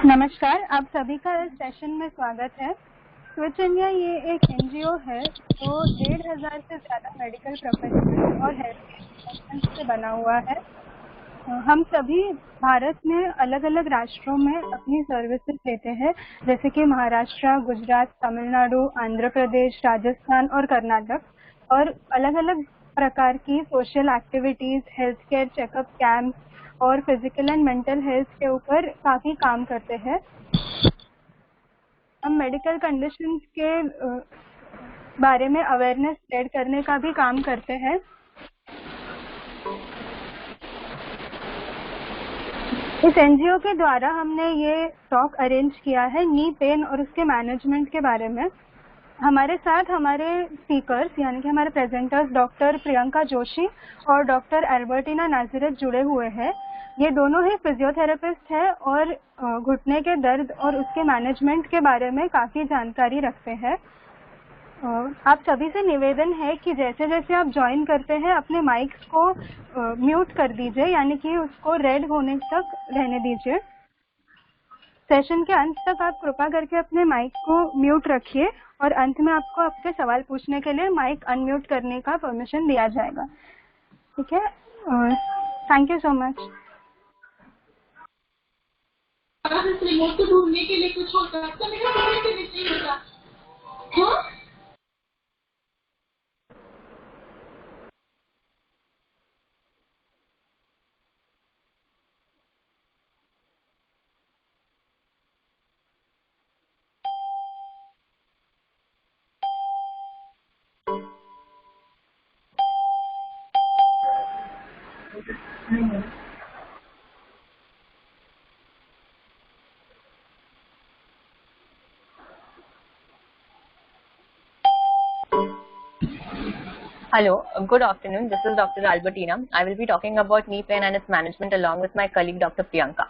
नमस्कार, आप सभी का इस सेशन में स्वागत है। स्विच इंडिया ये एक एनजीओ है जो 1,500 से ज़्यादा मेडिकल प्रोफेशनल्स और हेल्थ प्रोफेशनल्स से बना हुआ है। हम सभी भारत में अलग अलग राष्ट्रों में अपनी सर्विसेज देते हैं, जैसे कि महाराष्ट्र, गुजरात, तमिलनाडु, आंध्र प्रदेश, राजस्थान और कर्नाटक, और अलग अलग प्रकार की social activities, health care checkup camp और फिजिकल एंड मेंटल हेल्थ के ऊपर काफ़ी काम करते हैं। हम मेडिकल कंडीशंस के बारे में अवेयरनेस स्प्रेड करने का भी काम करते हैं। इस एनजीओ के द्वारा हमने ये टॉक अरेंज किया है नी पेन और उसके मैनेजमेंट के बारे में। हमारे साथ हमारे स्पीकर्स यानी कि हमारे प्रेजेंटर्स डॉक्टर प्रियंका जोशी और डॉक्टर अल्बर्टीना नाजिरत जुड़े हुए हैं। ये दोनों ही फिजियोथेरेपिस्ट हैं और घुटने के दर्द और उसके मैनेजमेंट के बारे में काफ़ी जानकारी रखते हैं। आप सभी से निवेदन है कि जैसे जैसे आप ज्वाइन करते हैं अपने माइक्स को म्यूट कर दीजिए, यानी कि उसको रेड होने तक रहने दीजिए। सेशन के अंत तक आप कृपा करके अपने माइक को म्यूट रखिए और अंत में आपको आपके सवाल पूछने के लिए माइक अनम्यूट करने का परमिशन दिया जाएगा। ठीक है, thank you so much. Remote को ढूंढने के लिए कुछ होता तो मेरा नहीं होता। हाँ? Hello, good afternoon. This is Dr. Albertina. I will be talking about knee pain and its management along with my colleague Dr. Priyanka.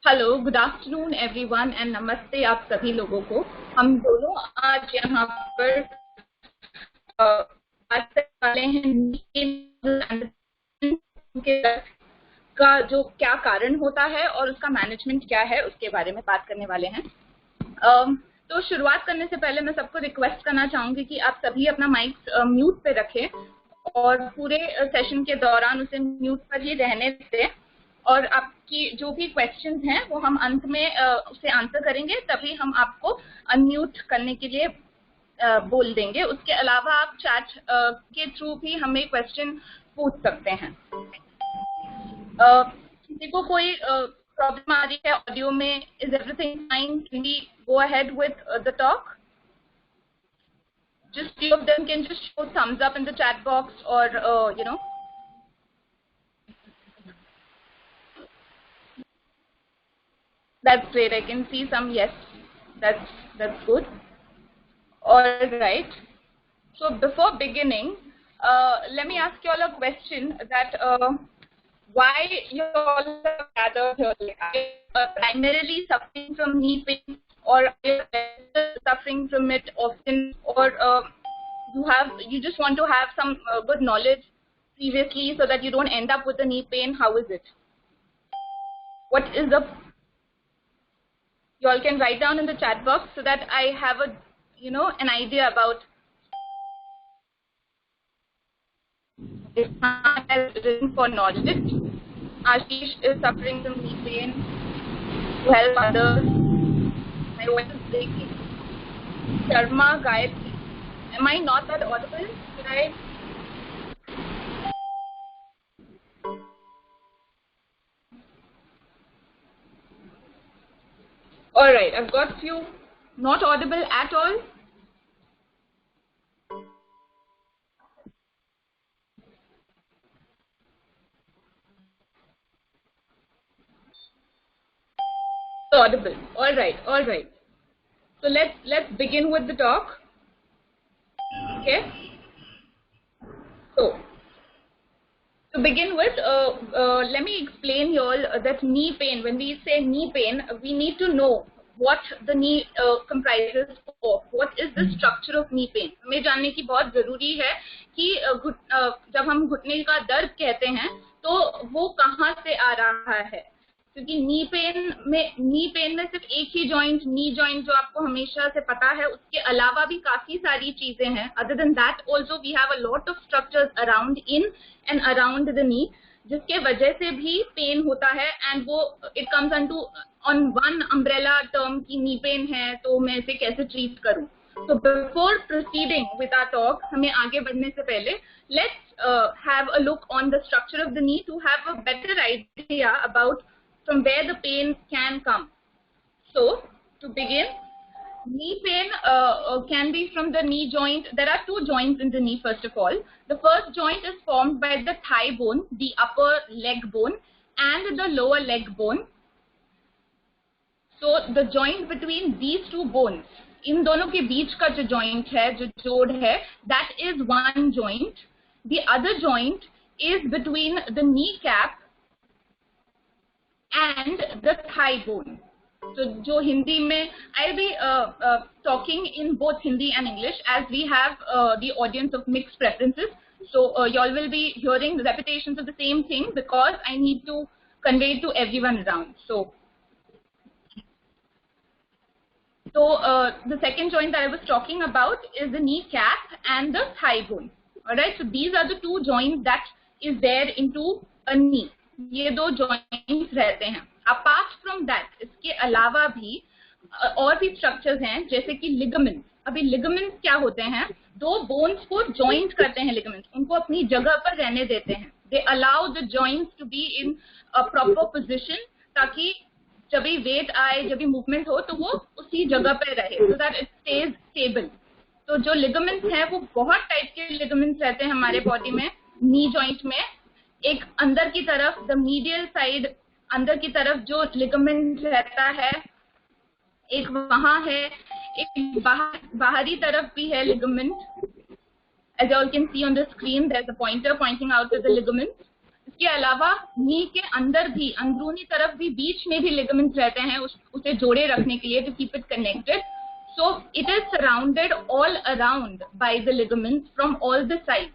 Hello, good afternoon everyone and नमस्ते आप सभी लोगों को। हम दोनों आज यहाँ पर बात करने वाले हैं का जो क्या कारण होता है और उसका मैनेजमेंट क्या है उसके बारे में बात करने वाले हैं। तो शुरुआत करने से पहले मैं सबको रिक्वेस्ट करना चाहूंगी कि आप सभी अपना माइक म्यूट पे रखें और पूरे सेशन के दौरान उसे म्यूट पर ही रहने दें, और आपकी जो भी क्वेश्चंस हैं वो हम अंत में उसे आंसर करेंगे, तभी हम आपको अनम्यूट करने के लिए बोल देंगे। उसके अलावा आप चैट के थ्रू भी हमें क्वेश्चन पूछ सकते हैं। किसी को कोई प्रॉब्लम आ रही है ऑडियो में? Is everything fine? Can we go ahead with the talk? Just few of them can just show thumbs up in the chat box, or That's great. I can see some yes. That's good. All right. So before beginning, let me ask you all a question that why you all are gathered here? Are you primarily suffering from knee pain, or are you suffering from it often, or you just want to have some good knowledge previously so that you don't end up with a knee pain? How is it? What is the... You all can write down in the chat box so that I have an idea about if I have written for knowledge. Ashish is suffering from knee pain to help others. My voice is breaking. Sharma, Gayatri. Am I not that audible? Should I? All right, I've got few not audible at all. Audible. All right. So let's begin with the talk. Okay. So to begin with, let me explain here that knee pain. When we say knee pain, we need to know what the knee comprises of. What is the structure of knee pain? हमें जानने की बहुत जरूरी है कि जब हम घुटने का दर्द कहते हैं तो वो कहाँ से आ रहा है। क्योंकि नी पेन में सिर्फ एक ही जॉइंट, नी जॉइंट जो आपको हमेशा से पता है, उसके अलावा भी काफी सारी चीजें हैं. Other than that also we have a lot of structures around in and around the knee, जिसके वजह से भी पेन होता है. एंड वो it comes on one umbrella term की नी पेन है, तो मैं इसे कैसे ट्रीट करूं. So before proceeding with our talk, हमें आगे बढ़ने से पहले let's have a look on the structure of the knee to have a better idea about from where the pain can come. So to begin, knee pain can be from the knee joint. There are two joints in the knee first of all. The first joint is formed by the thigh bone, the upper leg bone and the lower leg bone. So the joint between these two bones, इन दोनों के बीच का जो joint है, जो जोड़ है, that is one joint. The other joint is between the kneecap and the thigh bone. So जो हिंदी में I'll be talking in both Hindi and English as we have the audience of mixed preferences. So y'all will be hearing the repetitions of the same thing because I need to convey it to everyone around. So the second joint that I was talking about is the kneecap and the thigh bone. Alright, so these are the two joints that is there into a knee. ये दो joints रहते हैं. Apart from that, इसके अलावा भी और भी structures हैं, जैसे कि ligaments. अभी ligaments क्या होते हैं? दो bones को joint करते हैं ligaments. उनको अपनी जगह पर रहने देते हैं. They allow the joints to be in a proper position, ताकि जब भी वेट आए, जब भी मूवमेंट हो, तो वो उसी जगह पे रहे, so that it stays stable. तो जो लिगामेंट्स हैं वो बहुत टाइप के लिगामेंट्स रहते हैं हमारे बॉडी में, नी जॉइंट में. एक अंदर की तरफ, द मीडियल साइड, अंदर की तरफ जो लिगामेंट रहता है, एक वहां है, एक बाहरी तरफ भी है ligament. As you all can see on the screen, there's a pointer pointing out to the ligament. इसके अलावा नी के अंदर भी, अंदरूनी तरफ भी, बीच में भी लिगामेंट्स रहते हैं उसे जोड़े रखने के लिए, to keep it connected. So it is surrounded all around by the ligaments from all the sides.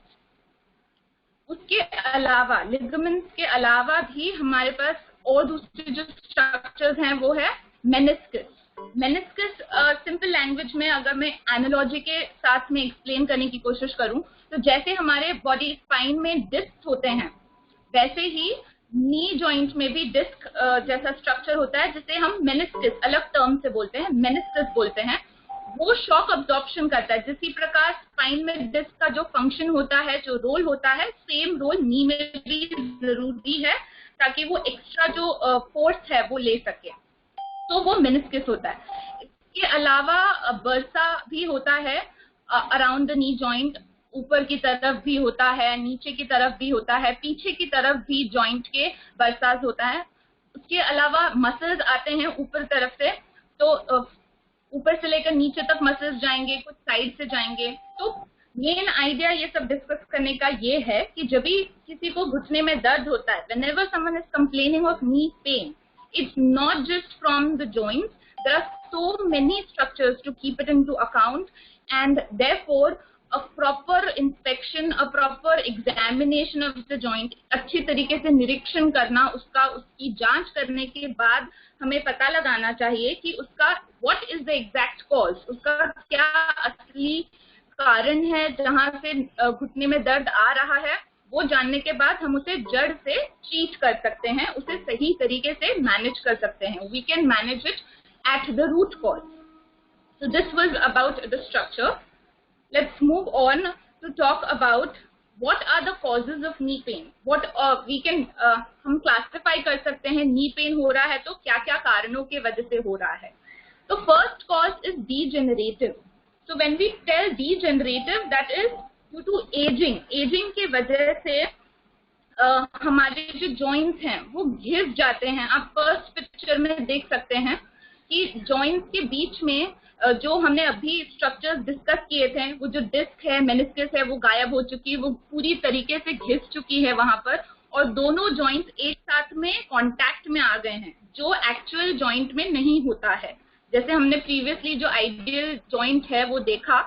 उसके अलावा, लिगामेंट्स के अलावा भी हमारे पास और दूसरे जो स्ट्रक्चर्स हैं वो है मेनिस्कस. मेनिस्कस सिंपल लैंग्वेज में अगर मैं एनालॉजी के साथ में एक्सप्लेन करने की कोशिश करूं, तो जैसे हमारे बॉडी स्पाइन में डिस्क होते हैं, वैसे ही नी जॉइंट में भी डिस्क जैसा स्ट्रक्चर होता है, जिसे हम मेनिस्कस, अलग टर्म से बोलते हैं, मेनिस्कस बोलते हैं. वो शॉक अब्जॉर्प्शन करता है. जिसी प्रकार स्पाइन में डिस्क का जो फंक्शन होता है, जो रोल होता है, सेम रोल नी में भी जरूरी है, ताकि वो एक्स्ट्रा जो फोर्स है वो ले सके. तो वो मेनिस्कस होता है. इसके अलावा बर्सा भी होता है अराउंड द नी जॉइंट. ऊपर की तरफ भी होता है, नीचे की तरफ भी होता है, पीछे की तरफ भी जॉइंट के बरसास होता है. उसके अलावा मसल्स आते हैं ऊपर तरफ से, तो ऊपर से लेकर नीचे तक मसल्स जाएंगे, कुछ साइड से जाएंगे. तो मेन आइडिया ये सब डिस्कस करने का ये है कि जब भी किसी को घुटने में दर्द होता है, whenever someone is complaining of knee pain, it's not just from the joints. There are so many structures to keep it into account, and therefore a proper inspection, a proper examination of the joint, अच्छी तरीके से निरीक्षण करना उसका, उसकी जांच करने के बाद हमें पता लगाना चाहिए कि उसका what is the exact cause, उसका क्या असली कारण है जहां से घुटने में दर्द आ रहा है. वो जानने के बाद हम उसे जड़ से ट्रीट कर सकते हैं, उसे सही तरीके से मैनेज कर सकते हैं. We can manage it at the root cause. So this was about the structure. Let's move on to talk about what are the causes of knee pain. What we can हम classify कर सकते हैं, knee pain हो रहा है तो क्या क्या कारणों के वजह से हो रहा है. तो first cause is degenerative. So when we tell degenerative, that is due to aging. Aging के वजह से हमारे जो joints हैं वो घिस जाते हैं. आप first picture में देख सकते हैं कि joints के बीच में जो हमने अभी स्ट्रक्चर्स डिस्कस किए थे, वो जो डिस्क है, मेनिस्कस है, वो गायब हो चुकी है, वो पूरी तरीके से घिस चुकी है वहां पर, और दोनों जॉइंट्स एक साथ में कांटेक्ट में आ गए हैं, जो एक्चुअल जॉइंट में नहीं होता है. जैसे हमने प्रीवियसली जो आइडियल जॉइंट है वो देखा,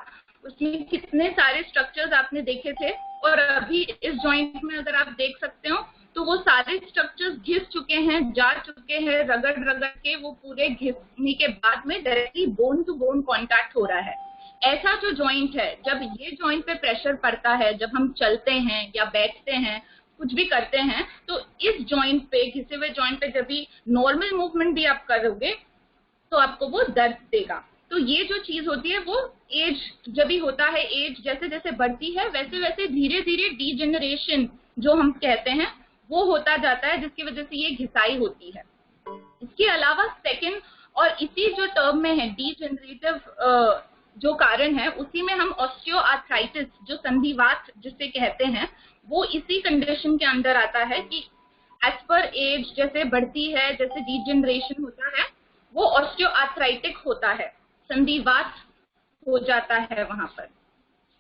उसमें कितने सारे स्ट्रक्चर्स आपने देखे थे, और अभी इस जॉइंट में अगर आप देख सकते हो तो वो सारे स्ट्रक्चर्स घिस चुके हैं, जा चुके हैं, रगड़ रगड़ के वो पूरे घिसने के बाद में directly bone to bone contact हो रहा है। ऐसा जो जॉइंट है, जब ये जॉइंट पे प्रेशर पड़ता है, जब हम चलते हैं या बैठते हैं, कुछ भी करते हैं, तो इस जॉइंट पे, घिसे हुए जॉइंट पे जब भी नॉर्मल मूवमेंट भी आप करोगे तो आपको वो दर्द देगा। तो ये जो चीज होती है वो एज जब भी होता है, एज जैसे जैसे बढ़ती है वैसे वैसे धीरे धीरे डीजेनरेशन जो हम कहते हैं वो होता जाता है, जिसकी वजह से ये घिसाई होती है। इसके अलावा सेकंड और इसी जो टर्म में है डीजेनरेटिव जो कारण है, उसी में हम ऑस्टियोआर्थराइटिस जो संधिवात जिसे कहते हैं, वो इसी कंडीशन के अंदर आता है कि एज पर एज जैसे बढ़ती है, जैसे डीजेनरेशन होता है, वो ऑस्टियोआर्थराइटिक होता है, संधिवात हो जाता है वहां पर।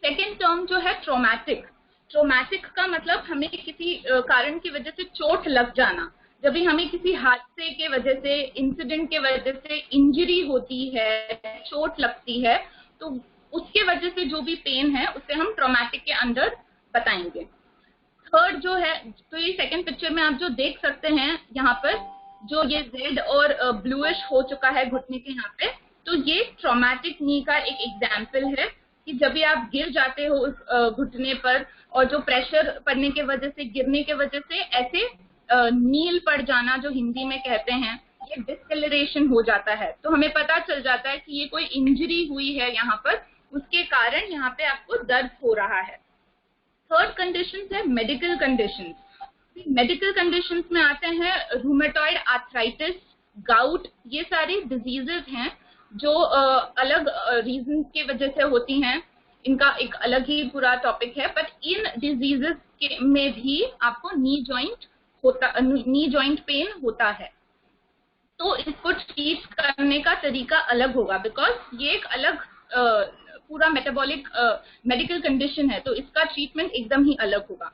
सेकेंड टर्म जो है ट्रॉमेटिक। ट्रॉमेटिक का मतलब हमें किसी कारण की वजह से चोट लग जाना। जब भी हमें किसी हादसे के वजह से, इंसिडेंट के वजह से इंजरी होती है, चोट लगती है, तो उसके वजह से जो भी पेन है उसे हम ट्रॉमेटिक के अंदर बताएंगे। थर्ड जो है, तो ये सेकंड पिक्चर में आप जो देख सकते हैं यहाँ पर, जो ये रेड और ब्लूइश हो चुका है घुटने के यहाँ पे, तो ये ट्रॉमेटिक नी का एक एग्जाम्पल है कि जब भी आप गिर जाते हो उस घुटने पर और जो प्रेशर पड़ने के वजह से, गिरने के वजह से ऐसे नील पड़ जाना जो हिंदी में कहते हैं, ये डिस्कलरेशन हो जाता है। तो हमें पता चल जाता है कि ये कोई इंजरी हुई है यहाँ पर, उसके कारण यहाँ पे आपको दर्द हो रहा है। थर्ड कंडीशन है मेडिकल कंडीशन। मेडिकल कंडीशंस में आते हैं रूमेटॉइड आर्थराइटिस, गाउट, ये सारी डिजीजेस हैं जो अलग रीजन की वजह से होती हैं, इनका एक अलग ही पूरा टॉपिक है। बट इन डिजीजेस में भी आपको नी जॉइंट पेन होता है। तो इसको ट्रीट करने का तरीका अलग होगा, बिकॉज ये एक अलग पूरा मेटाबॉलिक मेडिकल कंडीशन है, तो इसका ट्रीटमेंट एकदम ही अलग होगा।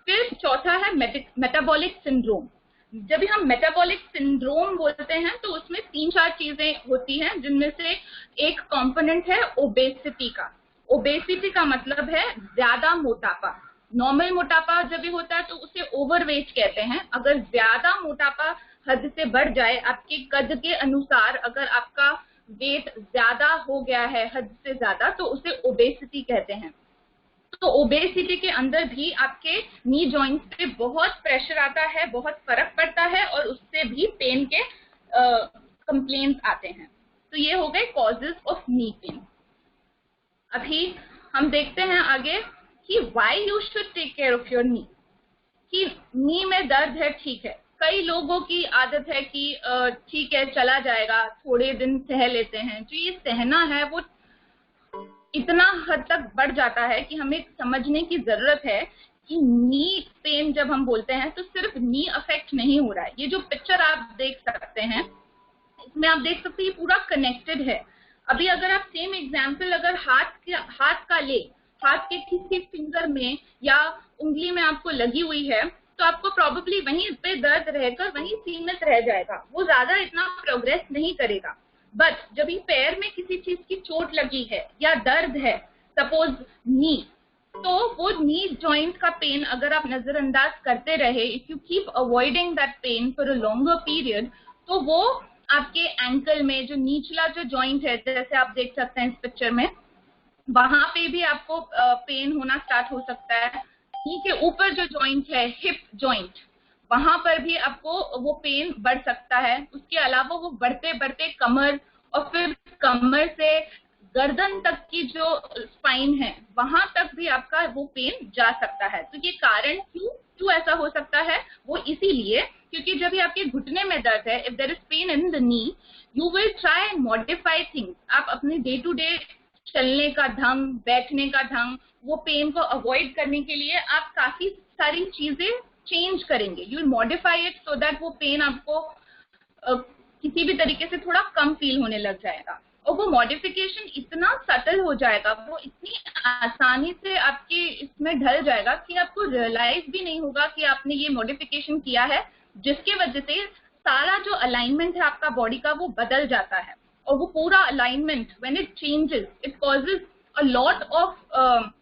फिर चौथा है मेटाबॉलिक सिंड्रोम। जब भी हम मेटाबॉलिक सिंड्रोम बोलते हैं तो उसमें 3-4 चीजें होती हैं, जिनमें से एक कंपोनेंट है ओबेसिटी का। ओबेसिटी का मतलब है ज्यादा मोटापा। नॉर्मल मोटापा जब भी होता है तो उसे ओवरवेट कहते हैं। अगर ज्यादा मोटापा हद से बढ़ जाए, आपके कद के अनुसार अगर आपका वेट ज्यादा हो गया है हद से ज्यादा, तो उसे ओबेसिटी कहते हैं। तो ओबेसिटी के अंदर भी आपके नी जॉइंट्स पे बहुत प्रेशर आता है, बहुत फर्क पड़ता है और उससे भी पेन के कंप्लेंट्स आते हैं। तो ये हो गए कॉजेज ऑफ नी पेन। अभी हम देखते हैं आगे कि why you should take care of your knee. कि नी में दर्द है, ठीक है, कई लोगों की आदत है कि ठीक है चला जाएगा, थोड़े दिन सह लेते हैं। जो ये सहना है वो इतना हद तक बढ़ जाता है कि हमें समझने की जरूरत है कि नी पेन जब हम बोलते हैं तो सिर्फ नी अफेक्ट नहीं हो रहा है। ये जो पिक्चर आप देख सकते हैं, इसमें आप देख सकते हैं ये पूरा कनेक्टेड है। अभी अगर आप सेम एग्जाम्पल अगर हाथ का ले, हाथ के किसी फिंगर में या उंगली में आपको लगी हुई है, तो आपको प्रोबेबली वहीं पे दर्द रहकर वहीं सीमित रह जाएगा, वो ज्यादा इतना प्रोग्रेस नहीं करेगा। बट जब भी पैर में किसी चीज की चोट लगी है या दर्द है, सपोज नी, तो वो नी जॉइंट का पेन अगर आप नजरअंदाज करते रहे, if you keep avoiding that pain for a longer period, तो वो आपके एंकल में जो निचला जो जॉइंट है, जैसे आप देख सकते हैं इस पिक्चर में, वहां पे भी आपको पेन होना स्टार्ट हो सकता है। नी के ऊपर जो जॉइंट है, हिप जॉइंट, वहां पर भी आपको वो पेन बढ़ सकता है। उसके अलावा वो बढ़ते बढ़ते कमर और फिर कमर से गर्दन तक की जो स्पाइन है वहां तक भी आपका वो पेन जा सकता है। तो ये कारण क्यों ऐसा हो सकता है, वो इसीलिए क्योंकि जब भी आपके घुटने में दर्द है, if there is pain in the knee, you will try and modify things. आप अपने डे टू डे चलने का ढंग, बैठने का ढंग, वो पेन को अवॉइड करने के लिए आप काफी सारी चीजें चेंज करेंगे। You will modify it so that वो पेन आपको किसी भी तरीके से थोड़ा कम फील होने लग जाएगा। और वो मॉडिफिकेशन इतना सटल हो जाएगा, वो इतनी आसानी से आपके इसमें ढल जाएगा कि आपको रियलाइज भी नहीं होगा कि आपने ये मॉडिफिकेशन किया है, जिसके वजह से सारा जो अलाइनमेंट है आपका बॉडी का वो बदल जाता है। और वो पूरा alignment when it changes, it causes a lot of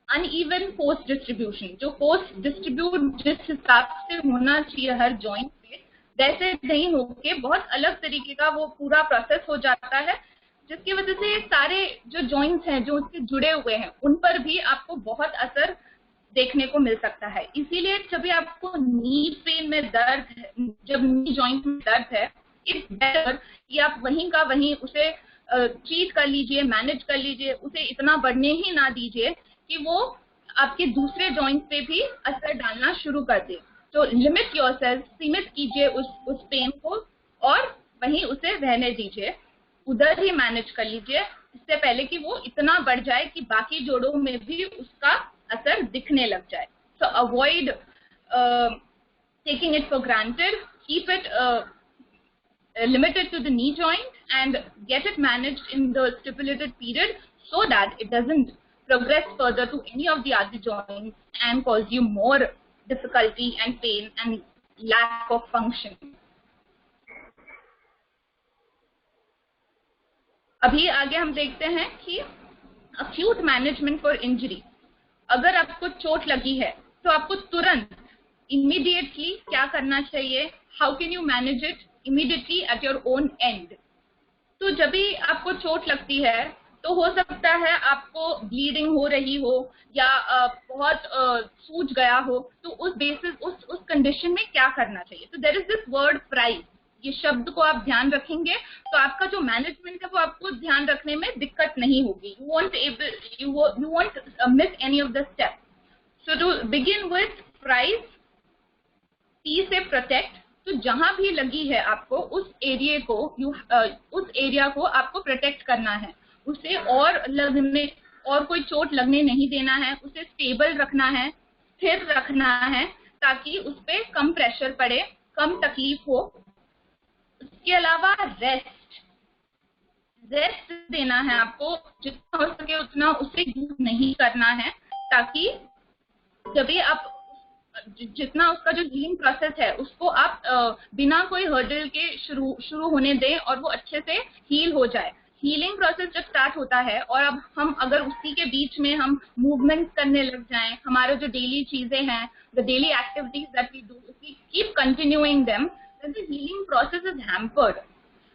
uneven force distribution, जो फोर्स डिस्ट्रीब्यूट जिस हिसाब से होना चाहिए हर जॉइंट पे, वैसे नहीं होके बहुत अलग तरीके का वो पूरा प्रोसेस हो जाता है, जिसकी वजह से सारे जो जॉइंट्स हैं जो उससे जुड़े हुए हैं उन पर भी आपको बहुत असर देखने को मिल सकता है। इसीलिए जब भी आपको नी पेन में दर्द है, जब नी जॉइंट में दर्द है, इट्स बेटर कि आप वहीं का वहीं उसे ट्रीट कर लीजिए, मैनेज कर लीजिए, उसे इतना बढ़ने ही ना दीजिए कि वो आपके दूसरे जॉइंट पे भी असर डालना शुरू कर दे। तो लिमिट योरसेल्फ, सीमित कीजिए उस पेन को और वहीं उसे रहने दीजिए, उधर ही मैनेज कर लीजिए, इससे पहले कि वो इतना बढ़ जाए कि बाकी जोड़ों में भी उसका असर दिखने लग जाए। So avoid taking it for granted, keep it limited to the knee joint and get it managed in the stipulated period so that it doesn't progress further to any of the other joints and cause you more difficulty and pain and lack of function. अभी आगे हम देखते हैं कि acute management for injury. अगर आपको चोट लगी है तो आपको तुरंत इमीडिएटली क्या करना चाहिए, how can you manage it immediately at your own and. तो जब भी आपको चोट लगती है तो हो सकता है आपको ब्लीडिंग हो रही हो या बहुत सूज गया हो, तो उस बेसिस उस कंडीशन में क्या करना चाहिए। तो there is this word price, ये शब्द को आप ध्यान रखेंगे तो आपका जो मैनेजमेंट है वो आपको ध्यान रखने में दिक्कत नहीं होगी। you won't miss any of the steps. So to begin with price, P से प्रोटेक्ट। तो जहां भी लगी है आपको उस एरिया को आपको प्रोटेक्ट करना है, उसे और कोई चोट लगने नहीं देना है, उसे स्टेबल रखना है, स्थिर रखना है ताकि उस पर कम प्रेशर पड़े, कम तकलीफ हो। उसके अलावा रेस्ट देना है आपको, जितना हो सके उतना उसे यूज नहीं करना है, ताकि जब भी आप जितना उसका जो हीलिंग प्रोसेस है उसको आप बिना कोई हर्डल के शुरू होने दें और वो अच्छे से हील हो जाए। हीलिंग प्रोसेस जब स्टार्ट होता है और अब हम अगर उसी के बीच में हम मूवमेंट करने लग जाएं, हमारे जो डेली चीजें हैं, the daily activities that we do, if we keep continuing them, then the healing process is hampered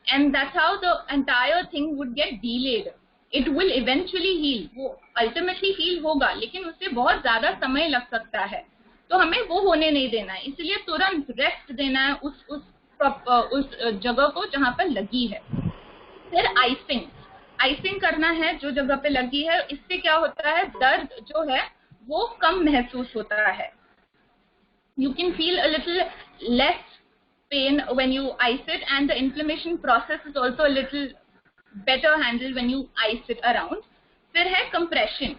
and that's how the entire thing would get delayed. It will eventually heal, वो ultimately heal होगा, लेकिन उससे बहुत ज्यादा समय लग सकता है, तो हमें वो होने नहीं देना है। इसलिए तुरंत रेस्ट देना है उस जगह को जहाँ पर लगी है। फिर आइसिंग करना है जो जगह पे लगी है। इससे क्या होता है, दर्द जो है वो कम महसूस होता है। You can feel a little less pain when you ice it and the inflammation process is also a little better handled when you ice it around. फिर है compression,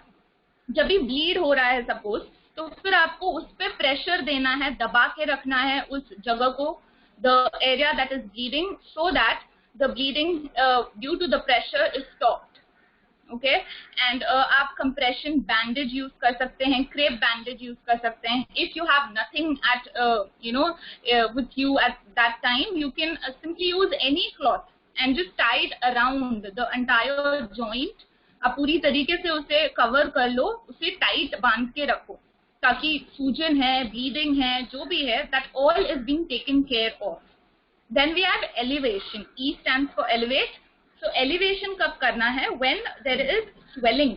जब भी bleed हो रहा है सपोज, तो फिर आपको उस पर प्रेशर देना है, दबा के रखना है उस जगह को, the area that is bleeding, so that the bleeding due to the pressure is stopped. Okay and आप कंप्रेशन बैंडेज यूज कर सकते हैं, क्रेप बैंडेज यूज कर सकते हैं। If you have nothing at with you at that time, you can simply use any cloth and just tie it around the entire joint. आप पूरी तरीके से उसे कवर कर लो, उसे टाइट बांध के रखो ताकि सूजन है, ब्लीडिंग है, जो भी है, that all is being taken care of. Then we have elevation, E stands for elevate. तो एलिवेशन कब करना है, व्हेन देयर इज स्वेलिंग।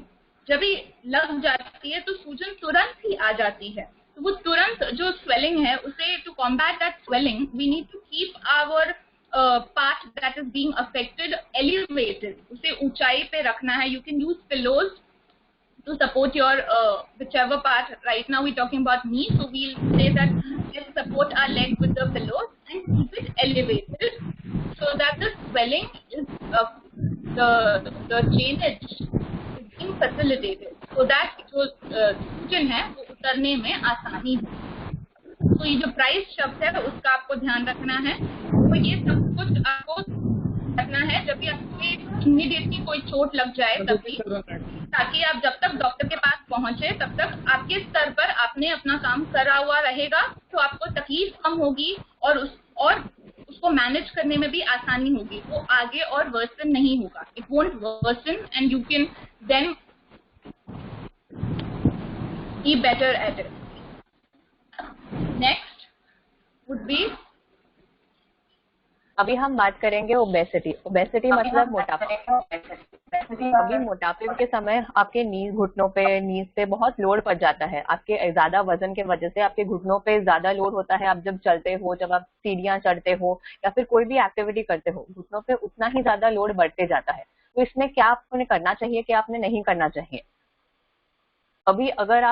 जब भी लग जाती है तो सूजन तुरंत ही आ जाती है, तो वो तुरंत जो स्वेलिंग है उसे, to combat that swelling, we need to keep our part that is being affected elevated, उसे ऊंचाई पे रखना है। You can use pillows to support your whichever part. Right now we're talking about knee, so we'll say that let's support our leg with the pillows and keep it elevated so that the swelling is the drainage is being facilitated, so that जो सूजन है वो उतरने में आसानी हो। तो ये जो प्राइस शब्द है उसका आपको ध्यान रखना है। तो ये सब कुछ आपको करना है जब भी आपको इमीडिएटली कोई चोट लग जाए तभी, ताकि आप जब तक डॉक्टर के पास पहुंचे तब तक आपके स्तर पर आपने अपना काम करा हुआ रहेगा, तो आपको तकलीफ कम होगी और उसको मैनेज करने में भी आसानी होगी। वो आगे और वर्सन नहीं होगा, it won't worsen and you can then be better at it. Next would be, अभी हम बात करेंगे ओबेसिटी. ओबेसिटी मतलब मोटापा. अभी मोटापे के समय आपके नीज घुटनों पे, नीज पे बहुत लोड पड़ जाता है. आपके ज्यादा वजन के वजह से आपके घुटनों पे ज्यादा लोड होता है. आप जब चलते हो, जब आप सीढ़ियां चढ़ते हो या फिर कोई भी एक्टिविटी करते हो, घुटनों पे उतना ही ज्यादा लोड बढ़ते जाता है. तो इसमें क्या आपने करना चाहिए, क्या आपने नहीं करना चाहिए. अभी अगर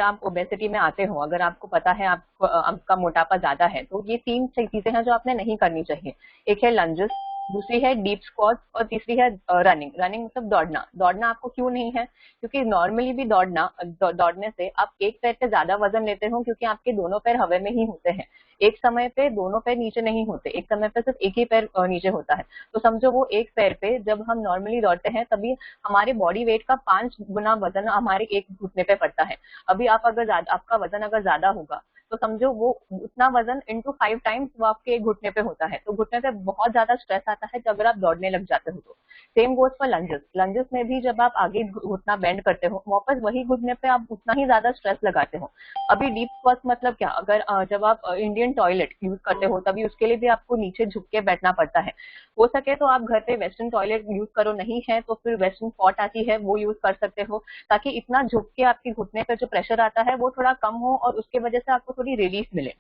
आप ओबेसिटी में आते हो, अगर आपको पता है आपका मोटापा ज्यादा है, तो ये 3 चीजें हैं जो आपने नहीं करनी चाहिए. एक है लंजेस, दूसरी है डीप स्क्वाट और तीसरी है रनिंग. रनिंग मतलब दौड़ना. दौड़ना आपको क्यों नहीं है, क्योंकि नॉर्मली भी दौड़ने से आप एक पैर पे ज्यादा वजन लेते हो, क्योंकि आपके दोनों पैर हवा में ही होते हैं. एक समय पे दोनों पैर नीचे नहीं होते, एक समय पे सिर्फ एक ही पैर नीचे होता है. तो समझो वो एक पैर पे जब हम नॉर्मली दौड़ते हैं, तभी हमारे बॉडी वेट का 5 गुना वजन हमारे एक घुटने पे पड़ता है. अभी आपका वजन अगर ज्यादा होगा, तो समझो वो उतना वजन इंटू 5 टाइम्स वो आपके एक घुटने पे होता है. तो घुटने पे बहुत ज्यादा स्ट्रेस आता है अगर आप दौड़ने लग जाते हो. तो same goes for lunges. Lunges में भी जब आप आगे घुटना बेंड करते हो, वापस वही घुटने पे आप उतना ही ज्यादा स्ट्रेस लगाते हो. अभी डीप स्क्वाट मतलब क्या, अगर जब आप इंडियन टॉयलेट यूज करते हो, तभी उसके लिए भी आपको नीचे झुक के बैठना पड़ता है. हो सके तो आप घर पे वेस्टर्न टॉयलेट यूज करो, नहीं है तो फिर वेस्टर्न पॉट आती है, वो यूज कर सकते हो, ताकि इतना झुक के आपके घुटने पे जो प्रेशर आता है वो थोड़ा कम हो और उसके वजह से आपको थोड़ी रिलीफ मिले.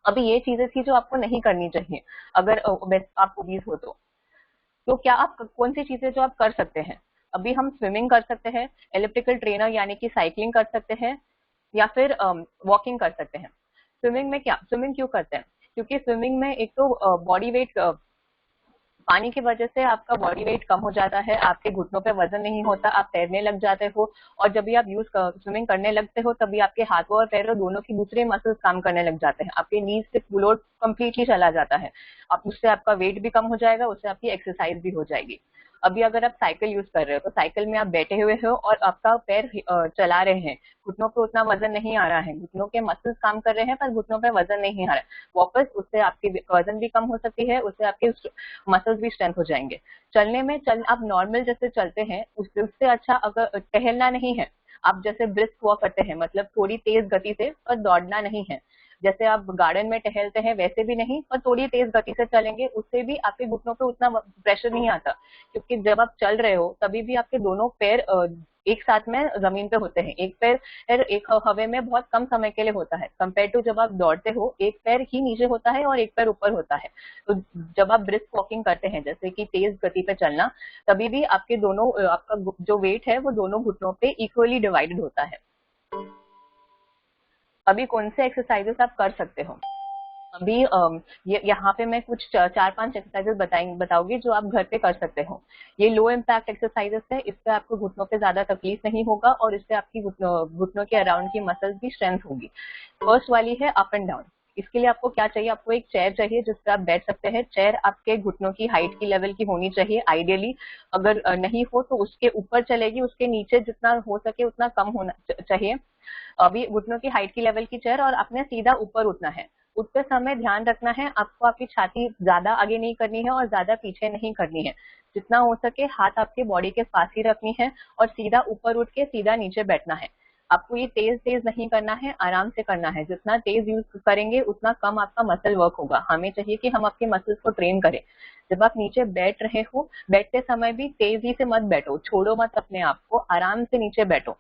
अभी ये चीजें थी जो आपको नहीं करनी चाहिए अगर आप ओबीज हो. तो क्या आप कौन सी चीजें जो आप कर सकते हैं. अभी हम स्विमिंग कर सकते हैं, एलिप्टिकल ट्रेनर यानी कि साइकिलिंग कर सकते हैं, या फिर वॉकिंग कर सकते हैं. स्विमिंग क्यों करते हैं, क्योंकि स्विमिंग में एक तो बॉडी वेट, पानी की वजह से आपका बॉडी वेट कम हो जाता है, आपके घुटनों पे वजन नहीं होता, आप तैरने लग जाते हो. और जब भी आप स्विमिंग करने लगते हो, तभी आपके हाथों और पैरों दोनों की दूसरे मसल्स काम करने लग जाते हैं. आपके नीज से लोड कंप्लीटली चला जाता है. उससे आपका वेट भी कम हो जाएगा, उससे आपकी एक्सरसाइज भी हो जाएगी. अभी अगर आप साइकिल यूज कर रहे हो, तो साइकिल में आप बैठे हुए हो और आपका पैर चला रहे हैं, घुटनों पे उतना वजन नहीं आ रहा है, घुटनों के मसल्स काम कर रहे हैं पर घुटनों पे वजन नहीं आ रहा है. वापस उससे आपकी वजन भी कम हो सकती है, उससे आपके मसल्स भी स्ट्रेंथ हो जाएंगे. चलने में आप नॉर्मल जैसे चलते हैं, उससे अच्छा अगर टहलना नहीं है, आप जैसे ब्रिस्क वॉक करते हैं, मतलब थोड़ी तेज गति से, और दौड़ना नहीं है. जैसे आप गार्डन में टहलते हैं वैसे भी नहीं, और थोड़ी तेज गति से चलेंगे, उससे भी आपके घुटनों पे उतना प्रेशर नहीं आता. क्योंकि जब आप चल रहे हो, तभी भी आपके दोनों पैर एक साथ में जमीन पे होते हैं. एक पैर एक हवा में बहुत कम समय के लिए होता है, कंपेयर टू जब आप दौड़ते हो एक पैर ही नीचे होता है और एक पैर ऊपर होता है. तो जब आप ब्रिस्क वॉकिंग करते हैं, जैसे कि तेज गति पे चलना, तभी भी आपके दोनों आपका जो वेट है वो दोनों घुटनों पे इक्वली डिवाइडेड होता है. अभी कौन से एक्सरसाइजेस आप कर सकते हो. अभी यहाँ पे मैं कुछ 4-5 एक्सरसाइजेस बताऊंगी जो आप घर पे कर सकते हो. ये लो इम्पैक्ट एक्सरसाइजेस है, इससे आपको घुटनों पे ज्यादा तकलीफ नहीं होगा और इससे आपकी घुटनों के अराउंड की मसल्स भी स्ट्रेंथ होगी. फर्स्ट वाली है अप एंड डाउन. इसके लिए आपको क्या चाहिए, आपको एक चेयर चाहिए जिस पे आप बैठ सकते हैं. चेयर आपके घुटनों की हाइट की लेवल की होनी चाहिए आइडियली. अगर नहीं हो तो उसके ऊपर चलेगी, उसके नीचे जितना हो सके उतना कम होना चाहिए. अभी घुटनों की हाइट की लेवल की चेयर, और आपने सीधा ऊपर उठना है. उठते समय ध्यान रखना है आपको आपकी छाती ज्यादा आगे नहीं करनी है और ज्यादा पीछे नहीं करनी है. जितना हो सके हाथ आपके बॉडी के पास ही रखनी है और सीधा ऊपर उठ के सीधा नीचे बैठना है. आपको ये तेज नहीं करना है, आराम से करना है. जितना तेज यूज करेंगे उतना कम आपका मसल वर्क होगा. हमें चाहिए कि हम आपके मसल्स को ट्रेन करें. जब आप नीचे बैठ रहे हो, बैठते समय भी तेजी से मत बैठो, छोड़ो मत अपने आप को, आराम से नीचे बैठो.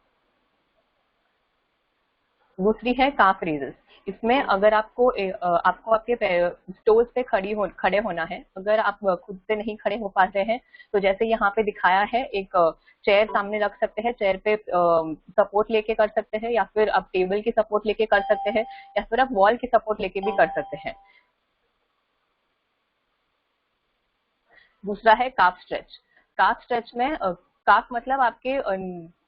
दूसरी है काफ रेजेस. इसमें अगर आपको आपके टोज पे खड़े होना है. अगर आप खुद से नहीं खड़े हो पाते हैं, तो जैसे यहाँ पे दिखाया है, एक चेयर सामने रख सकते हैं, चेयर पे सपोर्ट लेके कर सकते हैं, या फिर आप टेबल की सपोर्ट लेके कर सकते हैं, या फिर आप वॉल की सपोर्ट लेके भी कर सकते हैं. दूसरा है काफ स्ट्रेच. काफ स्ट्रेच में काफ मतलब आपके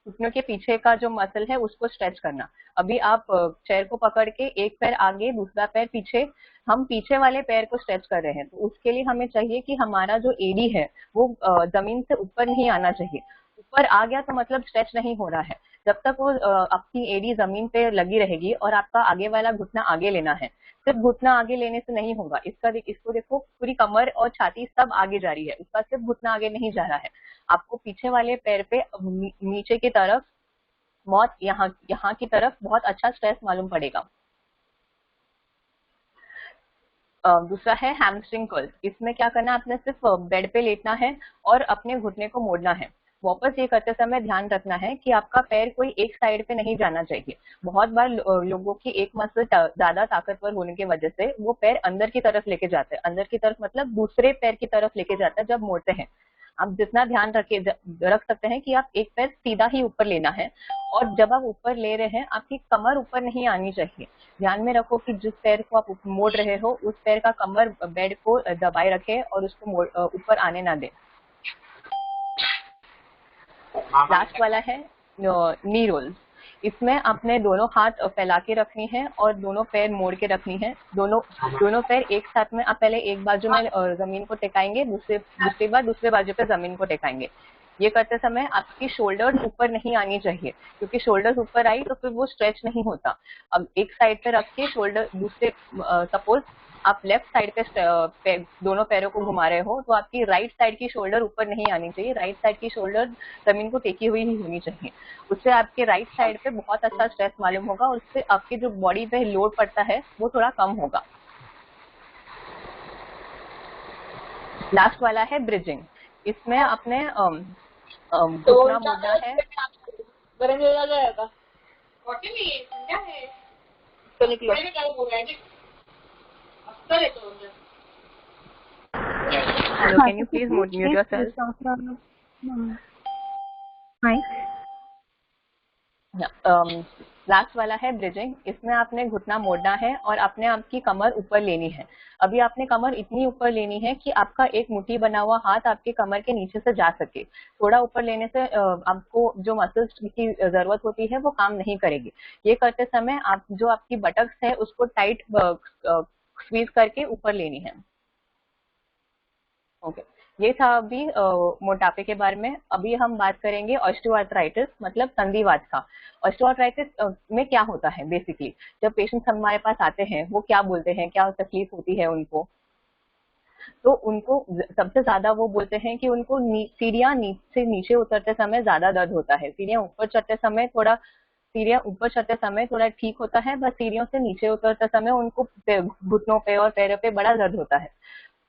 घुटनों के पीछे का जो मसल है उसको स्ट्रेच करना. अभी आप चेयर को पकड़ के एक पैर आगे दूसरा पैर पीछे, हम पीछे वाले पैर को स्ट्रेच कर रहे हैं. तो उसके लिए हमें चाहिए कि हमारा जो एडी है वो जमीन से ऊपर नहीं आना चाहिए. ऊपर आ गया तो मतलब स्ट्रेच नहीं हो रहा है. जब तक वो आपकी एडी जमीन पे लगी रहेगी और आपका आगे वाला घुटना आगे लेना है. सिर्फ घुटना आगे लेने से नहीं होगा, इसको देखो, पूरी कमर और छाती सब आगे जा रही है, उसका सिर्फ घुटना आगे नहीं जा रहा है. आपको पीछे वाले पैर पे नीचे की तरफ मौत यहाँ यहाँ की तरफ बहुत अच्छा स्ट्रेस मालूम पड़ेगा। दूसरा है हैमस्ट्रिंग कर्ल। इसमें क्या करना है, आपने सिर्फ बेड पे लेटना है और अपने घुटने को मोड़ना है। वापस ये करते समय ध्यान रखना है कि आपका पैर कोई एक साइड पे नहीं जाना चाहिए। बहुत बार लोगों की एक मसल ज्यादा ताकतवर होने की वजह से वो पैर अंदर की तरफ लेके जाते हैं। अंदर की तरफ मतलब दूसरे पैर की तरफ लेके जाता है जब मोड़ते हैं। आप जितना ध्यान रख सकते हैं कि आप एक पैर सीधा ही ऊपर लेना है, और जब आप ऊपर ले रहे हैं आपकी कमर ऊपर नहीं आनी चाहिए। ध्यान में रखो कि जिस पैर को आप मोड़ रहे हो उस पैर का कमर बेड को दबाए रखे और उसको ऊपर आने ना दे। लास्ट वाला है नी रोल्स। इसमें आपने दोनों हाथ फैला के रखनी है और दोनों पैर मोड़ के रखनी है। दोनों पैर एक साथ में आप पहले एक बाजू में जमीन को टेकाएंगे, दूसरी बार दूसरे बाजू पे जमीन को टेकाएंगे। ये करते समय आपकी शोल्डर्स ऊपर नहीं आनी चाहिए, क्योंकि शोल्डर्स ऊपर आई तो फिर वो स्ट्रेच नहीं होता। अब एक साइड पे रख के शोल्डर दूसरे, सपोज आप लेफ्ट साइड पे दोनों पैरों को घुमा रहे हो तो आपकी राइट साइड की शोल्डर ऊपर नहीं आनी चाहिए। राइट साइड की शोल्डर जमीन को टेकी हुई ही होनी चाहिए। उससे आपके राइट साइड पे बहुत अच्छा स्ट्रेस मालूम होगा और उससे आपकी जो बॉडी पे लोड पड़ता है वो थोड़ा कम होगा। लास्ट वाला है ब्रिजिंग। इसमें आपने घुटना मोड़ना है। Hello, can you please mute yourself? Last वाला है ब्रिजिंग। इसमें आपने घुटना मोड़ना है और अपने आपकी कमर ऊपर लेनी है। अभी आपने कमर इतनी ऊपर लेनी है कि आपका एक मुट्ठी बना हुआ हाथ आपके कमर के नीचे से जा सके। थोड़ा ऊपर लेने से आपको जो मसल्स की जरूरत होती है वो काम नहीं करेगी। ये करते समय आप जो आपकी बटक्स है उसको टाइट स्क्वीज करके ऊपर लेनी है। ओके, ये था अभी मोटापे के बारे में। अभी हम बात करेंगे ऑस्टियोआर्थराइटिस मतलब संधिवात का। ऑस्टियोआर्थराइटिस में क्या होता है बेसिकली, जब पेशेंट्स हमारे पास आते हैं वो क्या बोलते हैं, क्या तकलीफ होती है उनको, तो उनको सबसे ज्यादा वो बोलते हैं कि उनको सीढ़ियां से नीचे उतरते समय ज्यादा दर्द होता है। सीढ़ियां ऊपर चढ़ते समय थोड़ा ठीक होता है, बस सीढ़ियों से नीचे उतरते समय उनको घुटनों पे और पैरों पे बड़ा दर्द होता है।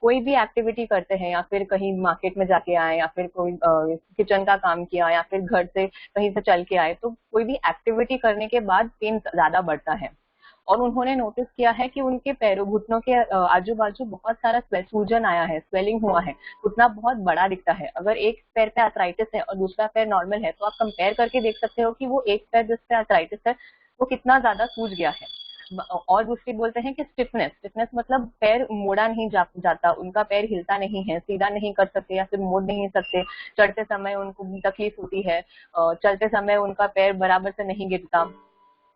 कोई भी एक्टिविटी करते हैं या फिर कहीं मार्केट में जाके आए या फिर कोई किचन का काम किया या फिर घर से कहीं से चल के आए, तो कोई भी एक्टिविटी करने के बाद पेन ज्यादा बढ़ता है। और उन्होंने नोटिस किया है कि उनके पैरों घुटनों के आजू बाजू बहुत सारा सूजन आया है, स्वेलिंग हुआ है, घुटना बहुत बड़ा दिखता है। अगर एक पैर पे आर्थराइटिस है और दूसरा पैर नॉर्मल है तो आप कंपेयर करके देख सकते हो कि वो एक पैर जिस पे आर्थराइटिस है वो कितना ज्यादा सूज गया है। और दूसरी बोलते हैं कि स्टिफनेस मतलब पैर मोड़ा नहीं जाता, उनका पैर हिलता नहीं है, सीधा नहीं कर सकते या फिर मोड़ नहीं सकते। चढ़ते समय उनको तकलीफ होती है, चलते समय उनका पैर बराबर से नहीं गिरता,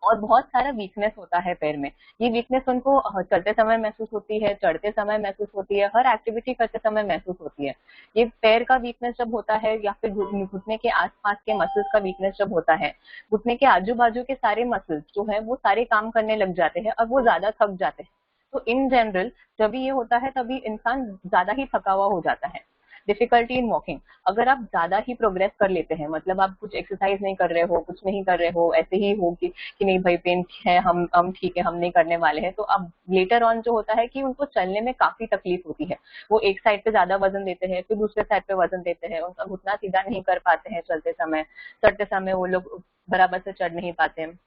और बहुत सारा वीकनेस होता है पैर में। ये वीकनेस उनको चलते समय महसूस होती है, चढ़ते समय महसूस होती है, हर एक्टिविटी करते समय महसूस होती है। ये पैर का वीकनेस जब होता है या फिर घुटने के आसपास के मसल्स का वीकनेस जब होता है, घुटने के आजू बाजू के सारे मसल्स जो है वो सारे काम करने लग जाते हैं और वो ज्यादा थक जाते हैं। तो इन जनरल जब ये होता है तभी इंसान ज्यादा ही थका हुआ हो जाता है। डिफिकल्टी इन वॉकिंग, अगर आप ज्यादा ही प्रोग्रेस कर लेते हैं, मतलब आप कुछ एक्सरसाइज नहीं कर रहे हो, कुछ नहीं कर रहे हो, ऐसे ही हो कि नहीं भाई पेन है, हम ठीक है, हम नहीं करने वाले हैं, तो अब लेटर ऑन जो होता है कि उनको चलने में काफी तकलीफ होती है। वो एक साइड पे ज्यादा वजन देते हैं, फिर दूसरे साइड पे वजन देते हैं, उनका घुटना सीधा नहीं कर पाते हैं, चढ़ते समय वो लोग बराबर से चढ़ नहीं पाते हैं।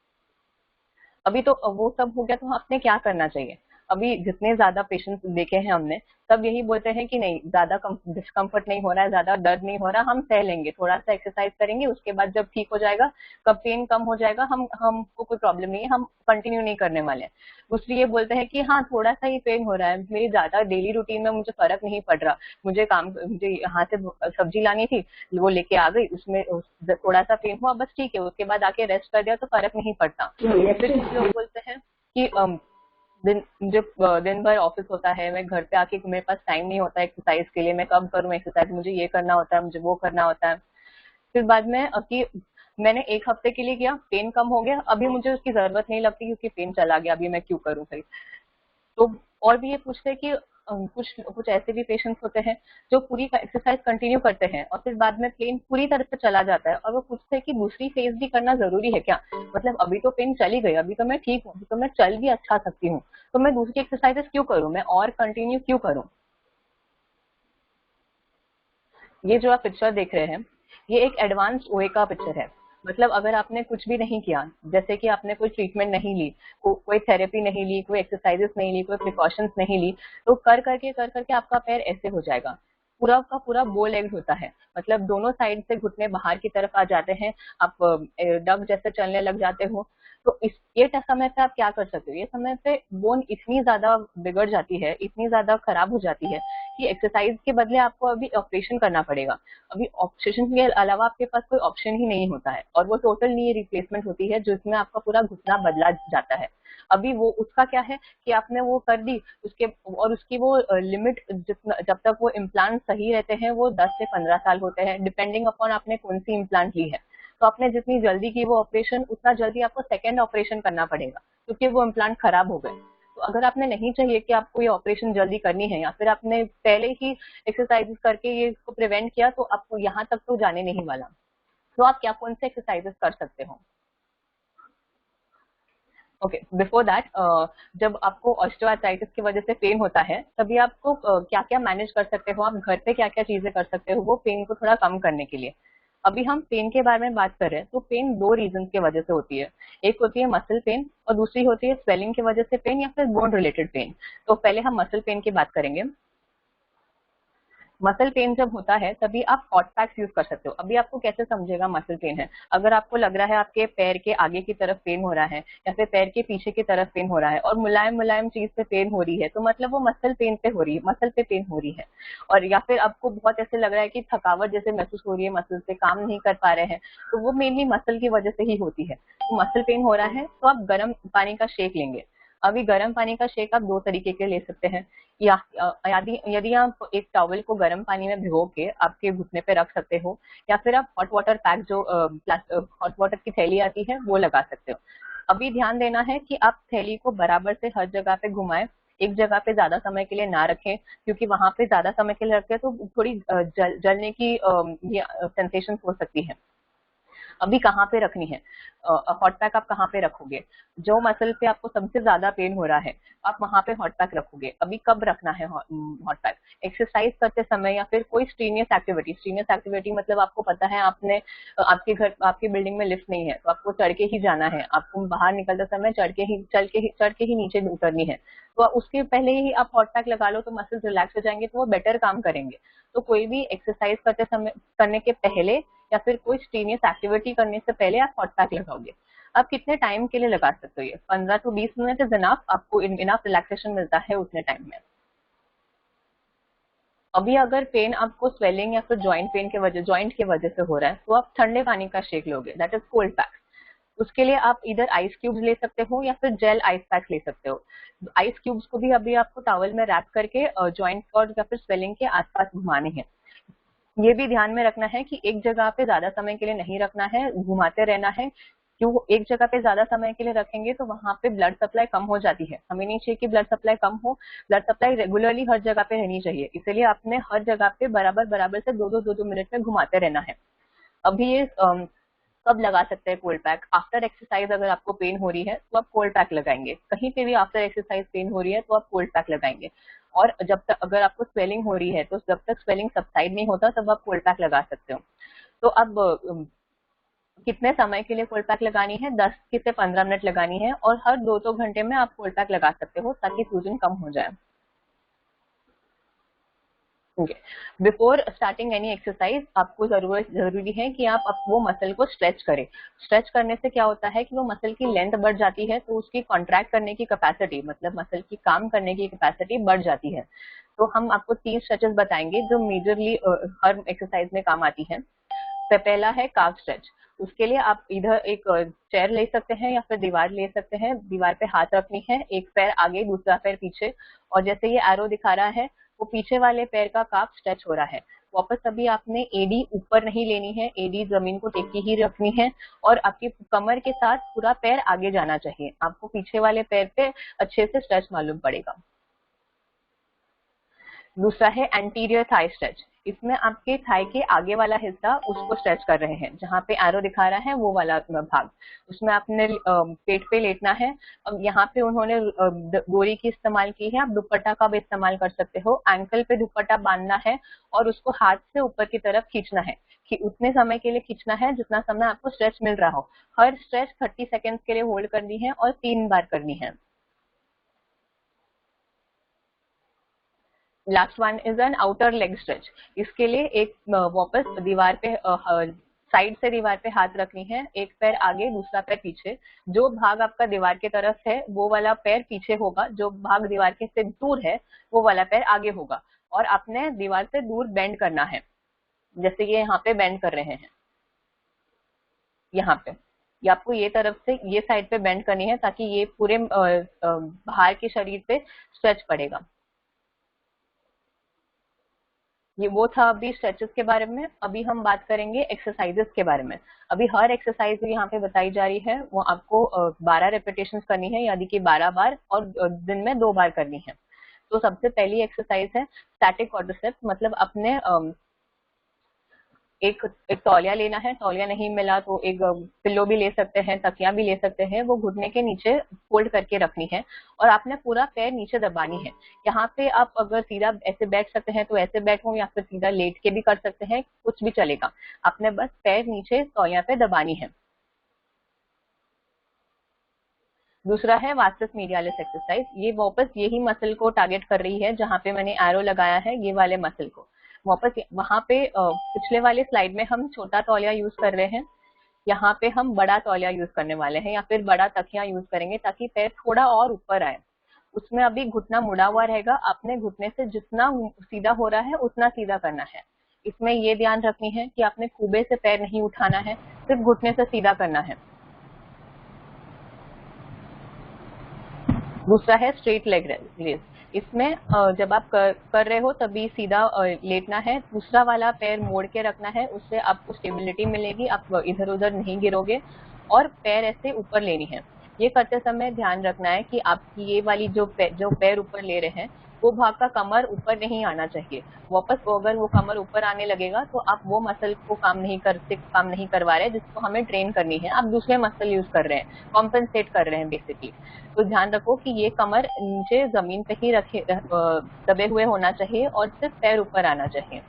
अभी तो वो सब हो गया, तो आपने क्या करना चाहिए? अभी जितने ज्यादा पेशेंट्स देखे हैं हमने, सब यही बोलते हैं कि नहीं, ज्यादा डिस्कम्फर्ट नहीं हो रहा है, ज्यादा दर्द नहीं हो रहा, हम सह लेंगे, थोड़ा सा एक्सरसाइज करेंगे, उसके बाद जब ठीक हो जाएगा, कब पेन कम हो जाएगा, हमको कोई प्रॉब्लम नहीं है, हम कंटिन्यू नहीं करने वाले हैं। दूसरी ये बोलते हैं कि हाँ थोड़ा सा ही पेन हो रहा है, मेरी ज्यादा डेली रूटीन में मुझे फर्क नहीं पड़ रहा, मुझे यहाँ से सब्जी लानी थी, वो लेके आ गई, उसमें थोड़ा सा पेन हुआ, बस ठीक है, उसके बाद आके रेस्ट कर दिया तो फर्क नहीं पड़ता। फिर कुछ लोग बोलते हैं कि दिन भर ऑफिस होता है, मैं घर पे आके मेरे पास टाइम नहीं होता एक्सरसाइज के लिए, मैं कब करूँ एक्सरसाइज, मुझे ये करना होता है, मुझे वो करना होता है। फिर बाद में कि मैंने एक हफ्ते के लिए किया, पेन कम हो गया, अभी मुझे उसकी जरूरत नहीं लगती क्योंकि पेन चला गया, अभी मैं क्यों करूँ फिर। तो और भी ये पूछते हैं कि कुछ कुछ ऐसे भी पेशेंट्स होते हैं जो पूरी एक्सरसाइज कंटिन्यू करते हैं और फिर बाद में पेन पूरी तरह से चला जाता है और वो पूछते हैं कि दूसरी फेज भी करना जरूरी है क्या, मतलब अभी तो पेन चली गई, अभी तो मैं ठीक हूँ, अभी तो मैं चल भी अच्छा सकती हूँ, तो मैं दूसरी एक्सरसाइजेस क्यों करूँ, मैं और कंटिन्यू क्यों करूँ। ये जो आप पिक्चर देख रहे हैं ये एक एडवांस ओए का पिक्चर है। मतलब अगर आपने कुछ भी नहीं किया, जैसे कि आपने कोई ट्रीटमेंट नहीं ली, कोई थेरेपी नहीं ली, कोई एक्सरसाइजेस नहीं ली, कोई प्रिकॉशंस नहीं ली, तो कर करके आपका पैर ऐसे हो जाएगा। पूरा का पूरा बो लेग्ड होता है, मतलब दोनों साइड से घुटने बाहर की तरफ आ जाते हैं, आप डग जैसे चलने लग जाते हो। तो इस ये समय पे आप क्या कर सकते हो, ये समय पे बोन इतनी ज्यादा बिगड़ जाती है, इतनी ज्यादा खराब हो जाती है कि एक्सरसाइज के बदले आपको अभी ऑपरेशन करना पड़ेगा। अभी ऑपरेशन के अलावा आपके पास कोई ऑप्शन ही नहीं होता है और वो टोटल नी रिप्लेसमेंट होती है जिसमें आपका पूरा घुटना बदला जाता है। अभी वो उसका क्या है कि आपने वो कर दी उसके, और उसकी वो लिमिट जब तक वो इम्प्लांट सही रहते हैं वो 10 से 15 साल होते हैं, डिपेंडिंग अपॉन आपने कौन सी इम्प्लांट ली है। तो आपने जितनी जल्दी की वो ऑपरेशन, उतना जल्दी आपको सेकेंड ऑपरेशन करना पड़ेगा क्योंकि वो इम्प्लांट खराब हो गए। तो अगर आपने नहीं चाहिए कि आपको ये ऑपरेशन जल्दी करनी है या फिर आपने पहले ही एक्सरसाइजेस करके ये इसको प्रिवेंट किया, तो आपको यहाँ तक तो जाने नहीं वाला। तो आप क्या कौन से एक्सरसाइजेस कर सकते हो। ओके, बिफोर दैट, जब आपको ऑस्टियोआर्थराइटिस की वजह से पेन होता है तभी आपको क्या क्या मैनेज कर सकते हो, आप घर पे क्या क्या चीजें कर सकते हो वो पेन को थोड़ा कम करने के लिए। अभी हम पेन के बारे में बात कर रहे हैं, तो पेन दो रीजन की वजह से होती है। एक होती है मसल पेन और दूसरी होती है स्वेलिंग की वजह से पेन या फिर बोन रिलेटेड पेन। तो पहले हम मसल पेन की बात करेंगे। मसल पेन जब होता है तभी आप हॉट पैक्स यूज कर सकते हो। अभी आपको कैसे समझेगा मसल पेन है, अगर आपको लग रहा है आपके पैर के आगे की तरफ पेन हो रहा है या फिर पैर के पीछे की तरफ पेन हो रहा है और मुलायम मुलायम चीज पे पेन हो रही है, तो मतलब वो मसल पेन पे हो रही है, मसल पे पेन हो रही है। और या फिर आपको बहुत ऐसे लग रहा है कि थकावट जैसे महसूस हो रही है, मसल से काम नहीं कर पा रहे हैं, तो वो मेनली मसल की वजह से ही होती है। तो मसल पेन हो रहा है तो आप गर्म पानी का शेक लेंगे। अभी गर्म पानी का शेक आप दो तरीके के ले सकते हैं, या यदि यदि आप एक टॉवल को गर्म पानी में भिगो के आपके घुटने पे रख सकते हो, या फिर आप हॉट वाटर पैक जो हॉट वाटर की थैली आती है वो लगा सकते हो। अभी ध्यान देना है कि आप थैली को बराबर से हर जगह पे घुमाएं, एक जगह पे ज्यादा समय के लिए ना रखें, क्योंकि वहां पे ज्यादा समय के लिए रखें तो थोड़ी जलने की सेंसेशन हो सकती है। अभी कहाँ पे रखनी है हॉट पैक, आप कहाँ पे रखोगे, जो मसल पे आपको सबसे ज्यादा पेन हो रहा है आप वहां पे हॉट पैक रखोगे। अभी कब रखना है हॉट पैक, एक्सरसाइज करते समय या फिर कोई स्ट्रीनियस एक्टिविटी मतलब आपको पता है आपने आपके घर आपकी बिल्डिंग में लिफ्ट नहीं है तो आपको चढ़ के ही जाना है, आपको बाहर निकलते समय चढ़ के ही नीचे उतरनी है, तो उसके पहले ही आप हॉट पैक लगा लो तो मसल रिलैक्स हो जाएंगे, तो वो बेटर काम करेंगे। तो कोई भी एक्सरसाइज करते समय करने के पहले या फिर कोई स्ट्रीनियस एक्टिविटी करने से पहले आप हॉट पैक लगाओगे। आप कितने टाइम के लिए लगा सकते हो, ये 15 to 20 मिनट इज इनफ, आपको इनफ रिलैक्सेशन मिलता है उतने टाइम में। अभी अगर पेन आपको स्वेलिंग या फिर जॉइंट की वजह से हो रहा है तो आप ठंडे पानी का शेक लोगे, दैट इज कोल्ड पैक। उसके लिए आप इधर आइस क्यूब्स ले सकते हो या फिर जेल आइस पैक ले सकते हो। आइस क्यूब्स को भी अभी आपको टॉवल में रैप करके जॉइंट और या फिर स्वेलिंग के आसपास घुमाने हैं। ये भी ध्यान में रखना है कि एक जगह पे ज्यादा समय के लिए नहीं रखना है, घुमाते रहना है। क्यों एक जगह पे ज्यादा समय के लिए रखेंगे तो वहां पे ब्लड सप्लाई कम हो जाती है, हमें नहीं चाहिए कि ब्लड सप्लाई कम हो, ब्लड सप्लाई रेगुलरली हर जगह पे रहनी चाहिए, इसलिए आपने हर जगह पे बराबर बराबर से दो मिनट में घुमाते रहना है। अभी ये कब लगा सकते हैं कोल्ड पैक, आफ्टर एक्सरसाइज अगर आपको पेन हो रही है तो आप कोल्ड पैक लगाएंगे, कहीं पे भी आफ्टर एक्सरसाइज पेन हो रही है तो आप कोल्ड पैक लगाएंगे। और जब तक अगर आपको स्वेलिंग हो रही है तो जब तक स्वेलिंग सबसाइड नहीं होता तब आप कोल्ड पैक लगा सकते हो। तो अब कितने समय के लिए कोल्ड पैक लगानी है, 10 से 15 मिनट लगानी है और हर 2 घंटे में आप कोल्ड पैक लगा सकते हो ताकि सूजन कम हो जाए। बिफोर स्टार्टिंग एनी एक्सरसाइज आपको जरूरी है कि आप वो मसल को स्ट्रेच करें। स्ट्रेच करने से क्या होता है कि वो मसल की लेंथ बढ़ जाती है तो उसकी कॉन्ट्रैक्ट करने की कैपेसिटी मतलब मसल की काम करने की कैपेसिटी बढ़ जाती है। तो हम आपको 3 स्ट्रेचेस बताएंगे जो मेजरली हर एक्सरसाइज में काम आती है। पहला है काफ स्ट्रेच। उसके लिए आप इधर एक चेयर ले सकते हैं या फिर दीवार ले सकते हैं, दीवार पे हाथ रखनी है, एक पैर आगे दूसरा पैर पीछे, और जैसे ये एरो दिखा रहा है वो पीछे वाले पैर का काफ स्ट्रेच हो रहा है। वापस अभी आपने एडी ऊपर नहीं लेनी है, एडी जमीन को टेकी ही रखनी है और आपकी कमर के साथ पूरा पैर आगे जाना चाहिए, आपको पीछे वाले पैर पे अच्छे से स्ट्रेच मालूम पड़ेगा। दूसरा है एंटीरियर थाई स्ट्रेच, इसमें आपके थाई के आगे वाला हिस्सा उसको स्ट्रेच कर रहे हैं, जहाँ पे एरो दिखा रहा है वो वाला भाग, उसमें आपने पेट पे लेटना है। अब यहाँ पे उन्होंने डोरी की इस्तेमाल की है, आप दुपट्टा का भी इस्तेमाल कर सकते हो। एंकल पे दुपट्टा बांधना है और उसको हाथ से ऊपर की तरफ खींचना है, कि उतने समय के लिए खींचना है जितना समय आपको स्ट्रेच मिल रहा हो। हर स्ट्रेच 30 सेकेंड्स के लिए होल्ड करनी है और 3 बार करनी है। Last one is an outer leg stretch, इसके लिए एक वापस दीवार पे साइड से दीवार पे हाथ रखनी है, एक पैर आगे दूसरा पैर पीछे। जो भाग आपका दीवार की तरफ है वो वाला पैर पीछे होगा, जो भाग दीवार के से दूर है वो वाला पैर आगे होगा, और आपने दीवार से दूर बेंड करना है, जैसे ये यहाँ पे बेंड कर रहे हैं, यहाँ पे ये आपको ये तरफ से ये साइड पे बेंड करनी है ताकि ये पूरे बाहर के शरीर पे स्ट्रेच पड़ेगा। ये वो था अभी स्ट्रेचेस के बारे में। अभी हम बात करेंगे एक्सरसाइजेस के बारे में। अभी हर एक्सरसाइज यहाँ पे बताई जा रही है वो आपको 12 रेपिटेशन करनी है, यानी कि 12 बार, और दिन में 2 बार करनी है। तो सबसे पहली एक्सरसाइज है स्टैटिक क्वाड्रिसेप्स, मतलब अपने एक तौलिया लेना है, तौलिया नहीं मिला तो एक पिल्लो भी ले सकते हैं, तकिया भी ले सकते हैं, वो घुटने के नीचे फोल्ड करके रखनी है और आपने पूरा पैर नीचे दबानी है। यहाँ पे आप अगर सीधा ऐसे बैठ सकते हैं तो ऐसे बैठो, या फिर सीधा लेट के भी कर सकते हैं, कुछ भी चलेगा। आपने बस पैर नीचे तौलिया पे दबानी है। दूसरा है वास्टस मीडियालिस एक्सरसाइज, ये वापस यही मसल को टारगेट कर रही है, जहाँ पे मैंने एरो लगाया है ये वाले मसल को। वापस वहां पे पिछले वाले स्लाइड में हम छोटा तौलिया यूज कर रहे हैं, यहाँ पे हम बड़ा तौलिया यूज करने वाले हैं, या फिर बड़ा तकिया यूज करेंगे ताकि पैर थोड़ा और ऊपर आए। उसमें अभी घुटना मुड़ा हुआ रहेगा, आपने घुटने से जितना सीधा हो रहा है उतना सीधा करना है। इसमें ये ध्यान रखनी है कि आपने खूबे से पैर नहीं उठाना है, सिर्फ घुटने से सीधा करना है। दूसरा है स्ट्रेट लेग रेज, इसमें जब आप कर रहे हो तभी सीधा लेटना है, दूसरा वाला पैर मोड़ के रखना है, उससे आपको स्टेबिलिटी मिलेगी, आप इधर उधर नहीं गिरोगे, और पैर ऐसे ऊपर लेनी है। ये करते समय ध्यान रखना है कि आपकी ये वाली जो पैर ऊपर ले रहे हैं वो भाग का कमर ऊपर नहीं आना चाहिए। वापस अगर वो कमर ऊपर आने लगेगा तो आप वो मसल को काम नहीं करवा रहे जिसको हमें ट्रेन करनी है, आप दूसरे मसल यूज कर रहे हैं, कॉम्पनसेट कर रहे हैं बेसिकली। तो ध्यान रखो कि ये कमर नीचे जमीन पे ही दबे हुए होना चाहिए और सिर्फ पैर ऊपर आना चाहिए।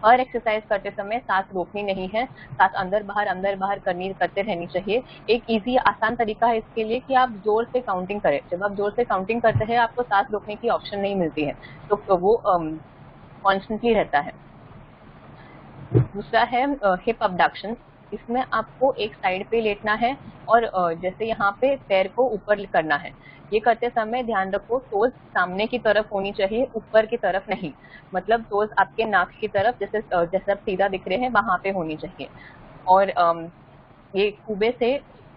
और एक्सरसाइज करते समय सांस रोकनी नहीं है, सांस अंदर बाहर करते रहनी चाहिए। एक इजी आसान तरीका है इसके लिए कि आप जोर से काउंटिंग करें। जब आप जोर से काउंटिंग करते हैं आपको सांस रोकने की ऑप्शन नहीं मिलती है, तो वो कॉन्स्टेंटली रहता है। दूसरा है हिप अबडक्शन, इसमें आपको एक साइड पे लेटना है और जैसे यहाँ पे पैर को ऊपर करना है। ये करते समय ध्यान रखो टोज सामने की तरफ होनी चाहिए, ऊपर की तरफ नहीं, मतलब टोज आपके नाक की तरफ जैसे आप सीधा दिख रहे हैं वहां पे होनी चाहिए। और ये खूबे से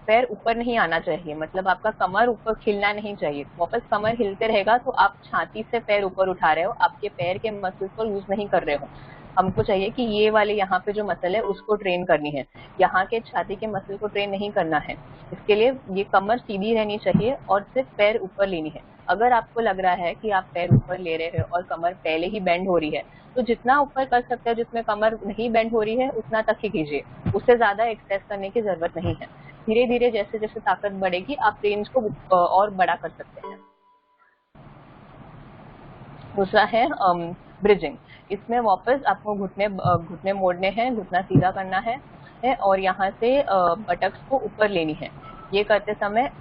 पैर ऊपर नहीं आना चाहिए, मतलब आपका कमर ऊपर खिलना नहीं चाहिए। वापस कमर हिलते रहेगा तो आप छाती से पैर ऊपर उठा रहे हो, आपके पैर के मसल्स को यूज नहीं कर रहे हो। हमको चाहिए कि ये वाले यहाँ पे जो मसल है उसको ट्रेन करनी है, यहाँ के छाती के मसल को ट्रेन नहीं करना है। इसके लिए ये कमर सीधी रहनी चाहिए और सिर्फ पैर ऊपर लेनी है। अगर आपको लग रहा है कि आप पैर ऊपर ले रहे हो और कमर पहले ही बेंड हो रही है तो जितना ऊपर कर सकते हैं, जिसमें कमर नहीं बेंड हो रही है उतना तक ही कीजिए, उससे ज्यादा एक्सरसाइज करने की जरूरत नहीं है। धीरे धीरे जैसे जैसे ताकत बढ़ेगी आप रेंज को और बड़ा कर सकते हैं। दूसरा है ब्रिजिंग, इसमें वापस आपको घुटने मोड़ने हैं, घुटना सीधा करना है और यहाँ से बटक्स को ऊपर लेनी है। ये करते समय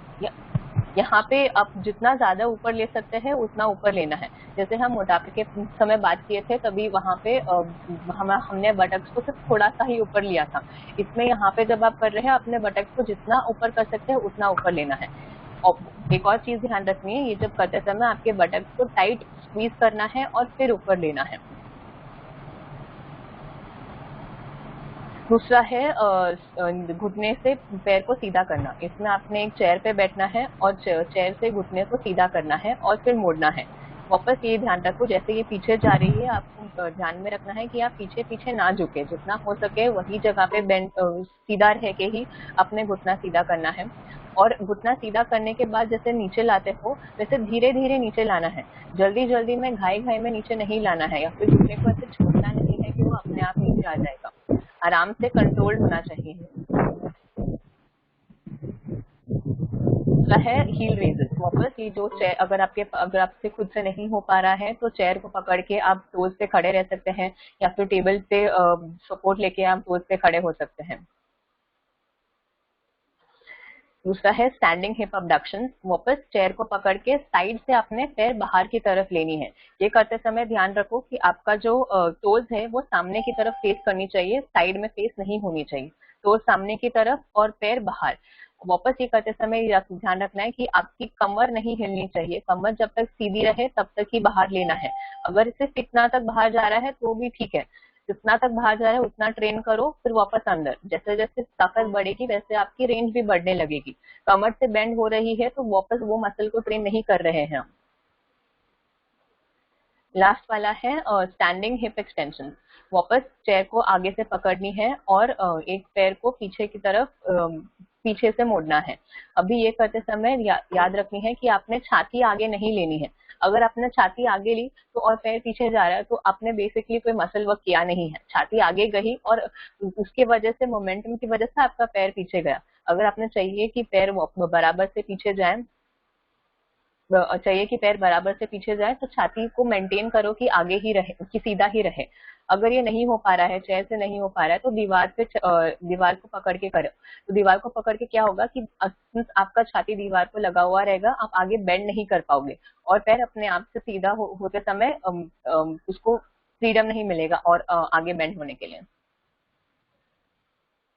यहाँ पे आप जितना ज्यादा ऊपर ले सकते हैं उतना ऊपर लेना है। जैसे हम मोटापे के समय बात किए थे तभी वहाँ पे हमने बटक्स को सिर्फ थोड़ा सा ही ऊपर लिया था। इसमें यहाँ पे जब आप कर रहे हैं अपने बटक्स को जितना ऊपर कर सकते हैं उतना ऊपर लेना है। और एक और चीज ध्यान रखनी है, ये जब करते समय आपके बटक्स को टाइट स्क्वीज करना है और फिर ऊपर लेना है। दूसरा है घुटने से पैर को सीधा करना, इसमें आपने एक चेयर पे बैठना है और चेयर से घुटने को सीधा करना है और फिर मोड़ना है। वापस ये ध्यान रखो जैसे ये पीछे जा रही है आपको ध्यान में रखना है कि आप पीछे पीछे ना झुके, जितना हो सके वही जगह पे बेंड सीधा रह के ही अपने घुटना सीधा करना है। और घुटना सीधा करने के बाद जैसे नीचे लाते हो वैसे धीरे धीरे नीचे लाना है, जल्दी जल्दी में घाई घाई में नीचे नहीं लाना है, या फिर घुटने को ऐसे छोड़ना नहीं है कि वो अपने आप नीचे आ जाएगा, आराम से कंट्रोल्ड होना चाहिए। है हील रेजेस, वापस ये जो चेयर अगर आपसे खुद से नहीं हो पा रहा है तो चेयर को पकड़ के आप टोज पे खड़े रह सकते हैं, या फिर टेबल पे सपोर्ट लेके आप टोज पे खड़े हो सकते हैं। दूसरा है स्टैंडिंग हिप अबडक्शन, वापस चेयर को पकड़ के साइड से अपने पैर बाहर की तरफ लेनी है। ये करते समय ध्यान रखो कि आपका जो टोज है वो सामने की तरफ फेस करनी चाहिए, साइड में फेस नहीं होनी चाहिए, टोज सामने की तरफ और पैर बाहर। वापस ये करते समय ध्यान रखना है कि आपकी कमर नहीं हिलनी चाहिए, कमर जब तक सीधी रहे तब तक ही बाहर लेना है। अगर इसे इतना तक बाहर जा रहा है तो भी ठीक है, जितना तक बाहर जा रहा है उतना ट्रेन करो, फिर वापस अंदर। जैसे जैसे ताकत बढ़ेगी वैसे आपकी रेंज भी बढ़ने लगेगी। कमर से बेंड हो रही है तो वापस वो मसल को ट्रेन नहीं कर रहे हैं हम। लास्ट वाला है स्टैंडिंग हिप एक्सटेंशन, वापस चेयर को आगे से पकड़नी है और एक पैर को पीछे की तरफ पीछे से मोड़ना है। अभी ये करते समय याद रखनी है कि आपने छाती आगे नहीं लेनी है। अगर आपने छाती आगे ली तो और पैर पीछे जा रहा है तो आपने बेसिकली कोई मसल वर्क किया नहीं है। छाती आगे गई और उसके वजह से मोमेंटम की वजह से आपका पैर पीछे गया। अगर आपने चाहिए कि पैर बराबर से पीछे जाए बराबर से पीछे जाए तो छाती को मेंटेन करो कि आगे ही रहे, कि सीधा ही रहे। अगर ये नहीं हो पा रहा है, चेयर से नहीं हो पा रहा है, तो दीवार को पकड़ के करो। तो दीवार को पकड़ के क्या होगा कि आपका छाती दीवार को लगा हुआ रहेगा, आप आगे बेंड नहीं कर पाओगे और पैर अपने आप से सीधा होते समय उसको फ्रीडम नहीं मिलेगा और आगे बेंड होने के लिए।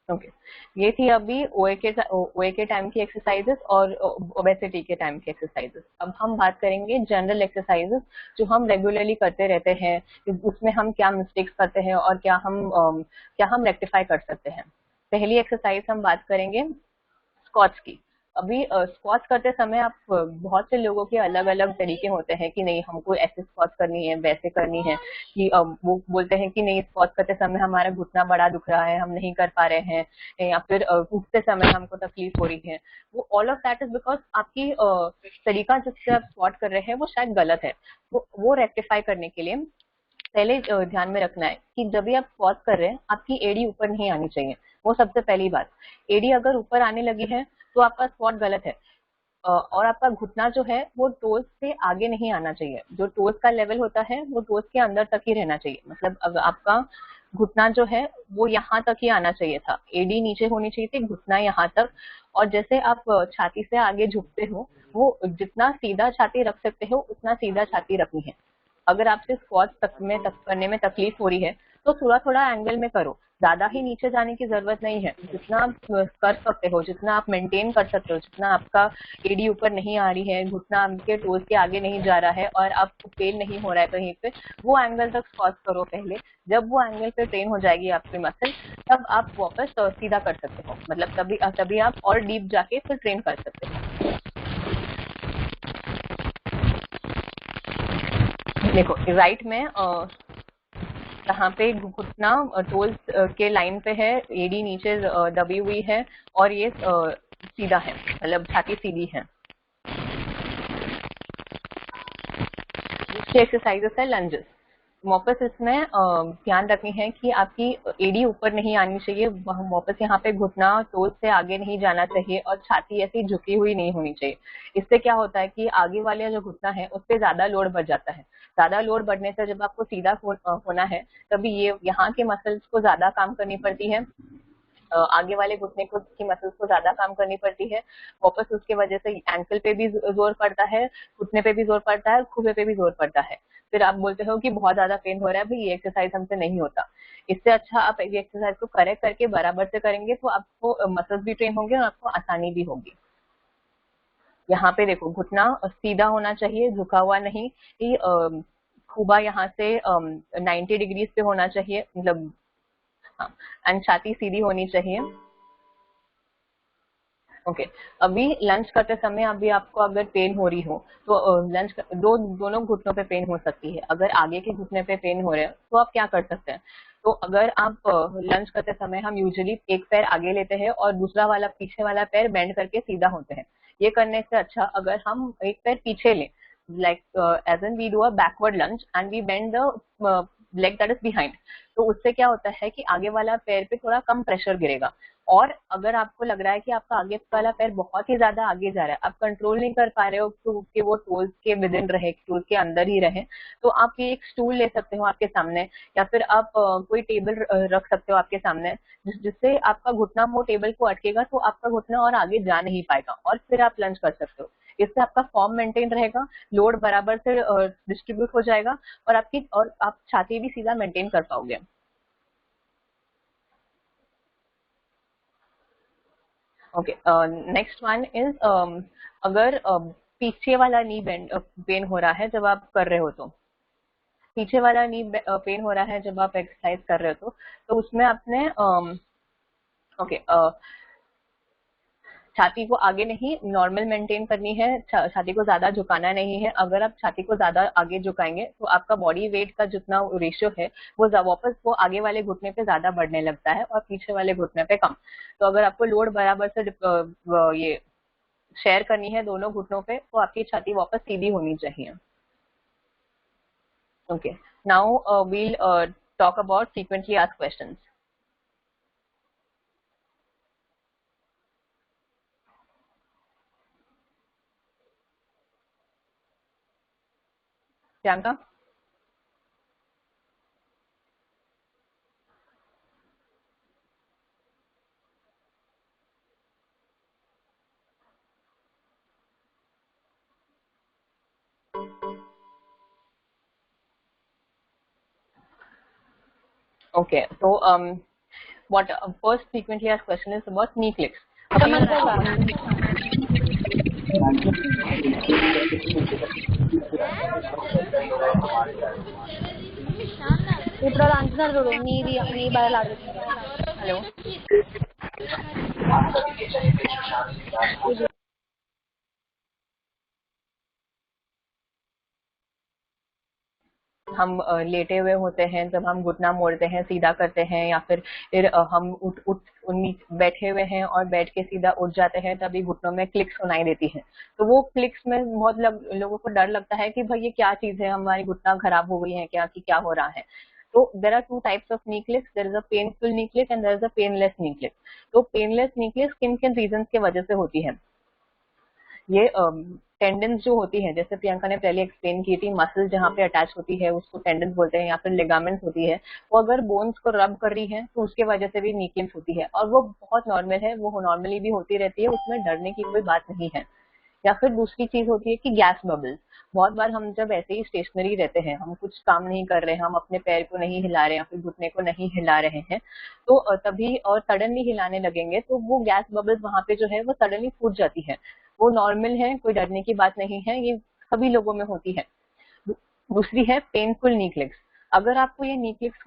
ओके ये थी अभी ओए के टाइम की एक्सरसाइजेस और ओबेसिटी के टाइम की एक्सरसाइजेस। अब हम बात करेंगे जनरल एक्सरसाइजेस जो हम रेगुलरली करते रहते हैं, उसमें हम क्या मिस्टेक्स करते हैं और क्या हम रेक्टिफाई कर सकते हैं। पहली एक्सरसाइज हम बात करेंगे स्क्वाट्स की। अभी स्क्वाट्स करते समय आप बहुत से लोगों के अलग अलग तरीके होते हैं कि नहीं हमको ऐसे स्क्वाट्स करनी है, वैसे करनी है, कि वो बोलते हैं कि नहीं स्क्वाट्स करते समय हमारा घुटना बड़ा दुख रहा है, हम नहीं कर पा रहे हैं, या फिर उठते समय हमको तकलीफ हो रही है। वो all of that is because आपकी तरीका जिससे आप स्क्वाट कर रहे हैं वो शायद गलत है। वो रेक्टिफाई करने के लिए पहले ध्यान में रखना है कि जब भी आप स्क्वाट कर रहे हैं आपकी एड़ी ऊपर नहीं आनी चाहिए। वो सबसे पहली बात। एड़ी अगर ऊपर आने लगी है तो आपका स्क्वाट गलत है। और आपका घुटना जो है वो टोज से आगे नहीं आना चाहिए। जो टोज का लेवल होता है वो टोज के अंदर तक ही रहना चाहिए। मतलब अगर आपका घुटना जो है वो यहाँ तक ही आना चाहिए था, एडी नीचे होनी चाहिए थी, घुटना यहाँ तक। और जैसे आप छाती से आगे झुकते हो वो जितना सीधा छाती रख सकते हो उतना सीधा छाती रखनी है। अगर आपसे स्क्वाट करने में तकलीफ हो रही है तो थोड़ा थोड़ा एंगल में करो, ज्यादा ही नीचे जाने की जरूरत नहीं है। जितना आप कर सकते हो, जितना आप मेंटेन कर सकते हो, जितना आपका एडी ऊपर नहीं आ रही है, घुटना आपके टोज के आगे नहीं जा रहा है और आपको पेन नहीं हो रहा है कहीं पे, वो एंगल तक स्क्वाट करो पहले। जब वो एंगल पे ट्रेन हो जाएगी आपकी मसल तब आप वापस सीधा कर सकते हो। मतलब तभी आप और डीप जाके फिर ट्रेन कर सकते हो। देखो राइट में यहाँ पे घुटना टोज के लाइन पे है, एडी नीचे दबी हुई है और ये सीधा है, मतलब छाती सीधी है। दूसरी एक्सरसाइजेस है लंजेस। वापस इसमें ध्यान रखनी है कि आपकी एडी ऊपर नहीं आनी चाहिए, वापस यहाँ पे घुटना टोज से आगे नहीं जाना चाहिए और छाती ऐसी झुकी हुई नहीं होनी चाहिए। इससे क्या होता है कि आगे वाले जो घुटना है उस पर ज्यादा लोड बढ़ जाता है। ज्यादा लोड बढ़ने से जब आपको सीधा होना है तभी ये यहाँ के मसल्स को ज्यादा काम करनी पड़ती है, आगे वाले घुटने को की मसल्स को ज्यादा काम करनी पड़ती है। वापस उसके वजह से एंकल पे भी जोर पड़ता है, घुटने पे भी जोर पड़ता है, खुबे पे भी जोर पड़ता है। फिर आप बोलते हो कि बहुत ज्यादा पेन हो रहा है, भाई ये एक्सरसाइज हमसे नहीं होता। इससे अच्छा आप ये एक्सरसाइज को करेक्ट करके बराबर से करेंगे तो आपको मसल्स भी ट्रेन होंगे और आपको आसानी भी होगी। यहाँ पे देखो घुटना सीधा होना चाहिए, झुका हुआ नहीं। खुबा यहाँ से 90 डिग्रीज पे होना चाहिए, मतलब हाँ, एंड छाती सीधी होनी चाहिए। ओके अभी लंच करते समय अभी आपको अगर पेन हो रही हो तो दोनों घुटनों पे पेन हो सकती है। अगर आगे के घुटने पे पेन हो रहे हैं तो आप क्या कर सकते हैं, तो अगर आप लंच करते समय हम यूजुअली एक पैर आगे लेते हैं और दूसरा वाला पीछे वाला पैर बेंड करके सीधा होते हैं। ये करने से अच्छा अगर हम एक पैर पीछे लें, like as in we do a backward lunge and we bend the leg that is behind, तो उससे क्या होता है कि आगे वाला पैर पे थोड़ा कम प्रेशर गिरेगा। और अगर आपको लग रहा है कि आपका आगे वाला पैर बहुत ही ज्यादा आगे जा रहा है, आप कंट्रोल नहीं कर पा रहे हो कि वो टोल्स के विद इन रहे, टोल्स के अंदर ही रहे, तो आप ये एक स्टूल ले सकते हो आपके सामने, या फिर आप कोई टेबल रख सकते हो आपके सामने, जिससे आपका घुटना वो टेबल को अटकेगा तो आपका घुटना और आगे जा नहीं पाएगा, और फिर आप लंच कर सकते हो। इससे आपका फॉर्म मेंटेन रहेगा, लोड बराबर से डिस्ट्रीब्यूट हो जाएगा, और आप छाती भी सीधा मेंटेन कर पाओगे। ओके, नेक्स्ट वन इज अगर पीछे वाला नी बेंड पेन हो रहा है जब आप कर रहे हो, तो पीछे वाला नी पेन हो रहा है जब आप एक्सरसाइज कर रहे हो, तो उसमें आपने छाती को आगे नहीं, नॉर्मल मेंटेन करनी है, छाती को ज्यादा झुकाना नहीं है। अगर आप छाती को ज्यादा आगे झुकाएंगे तो आपका बॉडी वेट का जितना रेशियो है वो वापस वो आगे वाले घुटने पे ज्यादा बढ़ने लगता है और पीछे वाले घुटने पे कम। तो अगर आपको लोड बराबर से ये शेयर करनी है दोनों घुटनों पे, तो आपकी छाती वापस सीधी होनी चाहिए। Okay, now we'll talk about frequently asked questions. Priyanka? Okay, so what first frequently asked question is about knee clicks. ఇప్పుడు అంటున్నారు చూడు నీ బయలాడు. హలో, हम लेटे हुए होते हैं, जब हम घुटना मोड़ते हैं, सीधा करते हैं, या फिर हम बैठे हुए हैं और बैठ के सीधा उठ जाते हैं, तभी घुटनों में क्लिक्स सुनाई देती है। तो वो क्लिक्स में बहुत लोगों को डर लगता है कि भाई ये क्या चीज है, हमारी घुटना खराब हो गई है क्या, कि क्या हो रहा है। तो there are two types of knee clicks, there is a painful knee click and there is a painless knee click. तो पेनलेस नी क्लिक किन किन रीजन की वजह से होती है? ये टेंडेंस जो होती है, जैसे प्रियंका ने पहले एक्सप्लेन की थी, मसल जहाँ पे अटैच होती है उसको टेंडेंस बोलते हैं, या फिर लिगामेंट्स होती है, वो अगर बोन्स को रब कर रही है तो उसके वजह से भी नी क्लिक्स होती है, और वो बहुत नॉर्मल है, वो नॉर्मली भी होती रहती है, उसमें डरने की कोई बात नहीं है। या फिर दूसरी चीज होती है कि गैस बबल्स। बहुत बार हम जब ऐसे ही स्टेशनरी रहते हैं, हम कुछ काम नहीं कर रहे हैं, हम अपने पैर को नहीं हिला रहे हैं, फिर घुटने को नहीं हिला रहे हैं, तो तभी और सडनली हिलाने लगेंगे तो वो गैस बबल्स वहां पे जो है वो सडनली फूट जाती है। वो नॉर्मल है, कोई डरने की बात नहीं है, ये सभी लोगों में होती है। दूसरी है पेनफुल नी क्लिक्स। अगर आपको ये नी क्लिक्स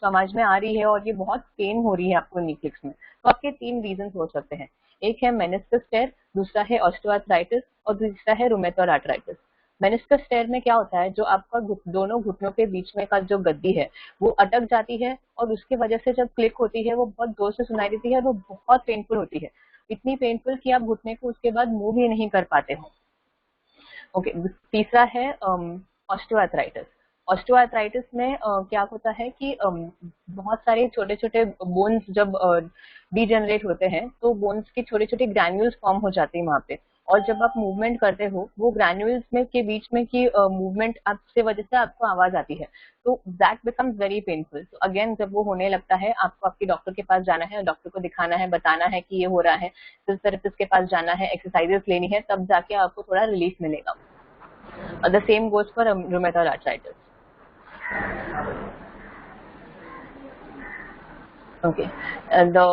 समझ में आ रही है और ये बहुत पेन हो रही है आपको नी क्लिक्स में, तो आपके 3 रीजन हो सकते हैं। एक है मेनिस्कस टेयर, दूसरा है ऑस्टियोआर्थराइटिस और दूसरा है रूमेटॉइड आर्थराइटिस। मेनिस्कस टेयर में क्या होता है, जो आपका दोनों घुटनों के बीच में का जो गद्दी है वो अटक जाती है, और उसकी वजह से जब क्लिक होती है वो बहुत जोर से सुनाई देती है, वो बहुत पेनफुल होती है, इतनी पेनफुल कि आप घुटने को उसके बाद मूव ही नहीं कर पाते हो। ओके, तीसरा है ऑस्टियोआर्थराइटिस। ऑस्टियोआर्थराइटिस में क्या होता है कि बहुत सारे छोटे छोटे बोन्स जब डीजेनरेट होते हैं, तो बोन्स के छोटे छोटे ग्रैन्यूल्स फॉर्म हो जाते हैं वहां पे, और जब आप मूवमेंट करते हो वो ग्रैन्यूल्स में के बीच में की मूवमेंट आपसे वजह से आपको आवाज आती है, तो दैट बिकम्स वेरी पेनफुल। तो अगेन जब वो होने लगता है, आपको आपके डॉक्टर के पास जाना है, डॉक्टर को दिखाना है, बताना है कि ये हो रहा है, फिजियोथेरेपिस्ट के पास जाना है, एक्सरसाइजेस लेनी है, तब जाके आपको थोड़ा रिलीफ मिलेगा। The same goes for rheumatoid arthritis. Okay. The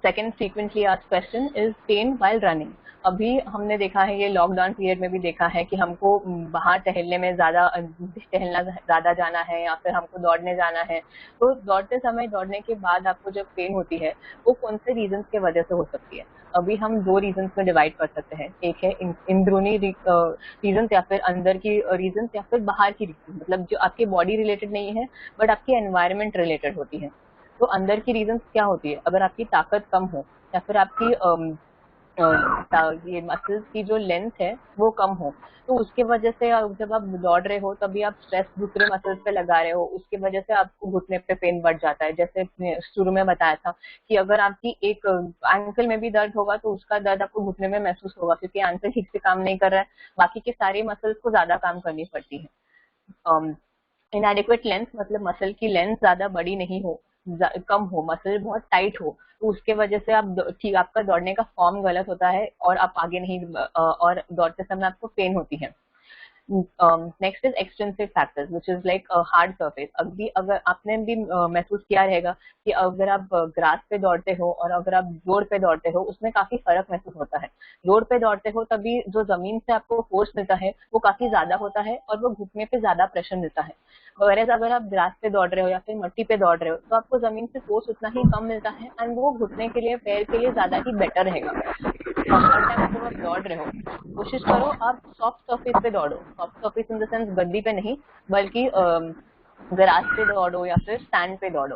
second frequently asked question is pain while running. अभी हमने देखा है, ये लॉकडाउन पीरियड में भी देखा है कि हमको बाहर टहलने में टहलना ज्यादा जाना है या फिर हमको दौड़ने जाना है, तो दौड़ते समय, दौड़ने के बाद आपको जब पेन होती है वो कौन से रीजंस की वजह से हो सकती है? अभी हम दो रीजंस में डिवाइड कर सकते हैं। एक है अंदरूनी रीजंस या फिर अंदर की रीजंस या फिर बाहर की रीजन, मतलब जो आपके बॉडी रिलेटेड नहीं है बट आपके एनवायरमेंट रिलेटेड होती है। तो अंदर की रीजंस क्या होती है? अगर आपकी ताकत कम हो या फिर आपकी ये मसल्स की जो लेंथ है वो कम हो, तो उसके वजह से जब आप दौड़ रहे हो तभी आप स्ट्रेस दूसरे मसल्स पे लगा रहे हो, उसकी वजह से आपको घुटने पे पेन बढ़ जाता है। जैसे शुरू में बताया था कि अगर आपकी एक एंकल में भी दर्द होगा तो उसका दर्द आपको घुटने में महसूस होगा, क्योंकि एंकल ठीक से काम नहीं कर रहा है, बाकी के सारे मसल्स को ज्यादा काम करनी पड़ती है। इनएडिक्वेट लेंथ मतलब मसल की लेंथ ज्यादा बड़ी नहीं हो, कम हो, मसल बहुत टाइट हो, तो उसके वजह से आपका दौड़ने का फॉर्म गलत होता है और आप आगे नहीं और दौड़ते समय आपको पेन होती है। Next is extensive factors which is like hard surface. अभी अगर आपने भी महसूस किया रहेगा कि अगर आप ग्रास पे दौड़ते हो और अगर आप रोड पे दौड़ते हो उसमें काफी फर्क महसूस होता है। रोड पे दौड़ते हो तभी जो जमीन से आपको फोर्स मिलता है वो काफी ज्यादा होता है और वो घुटने पे ज्यादा प्रेशर मिलता है। वैसे अगर आप ग्रास पे दौड़ रहे हो या फिर मिट्टी पे दौड़ रहे हो तो आपको जमीन से फोर्स उतना ही कम मिलता है एंड वो घुटने के लिए, पैर के लिए ज्यादा ही बेटर रहेगा। हर टाइम जब आप दौड़ रहे हो कोशिश करो आप सॉफ्ट सरफेस पे दौड़ो। Soft surface in the sense गद्दी पे नहीं, बल्कि ग्रास पे दौड़ो या फिर सैंड पे दौड़ो।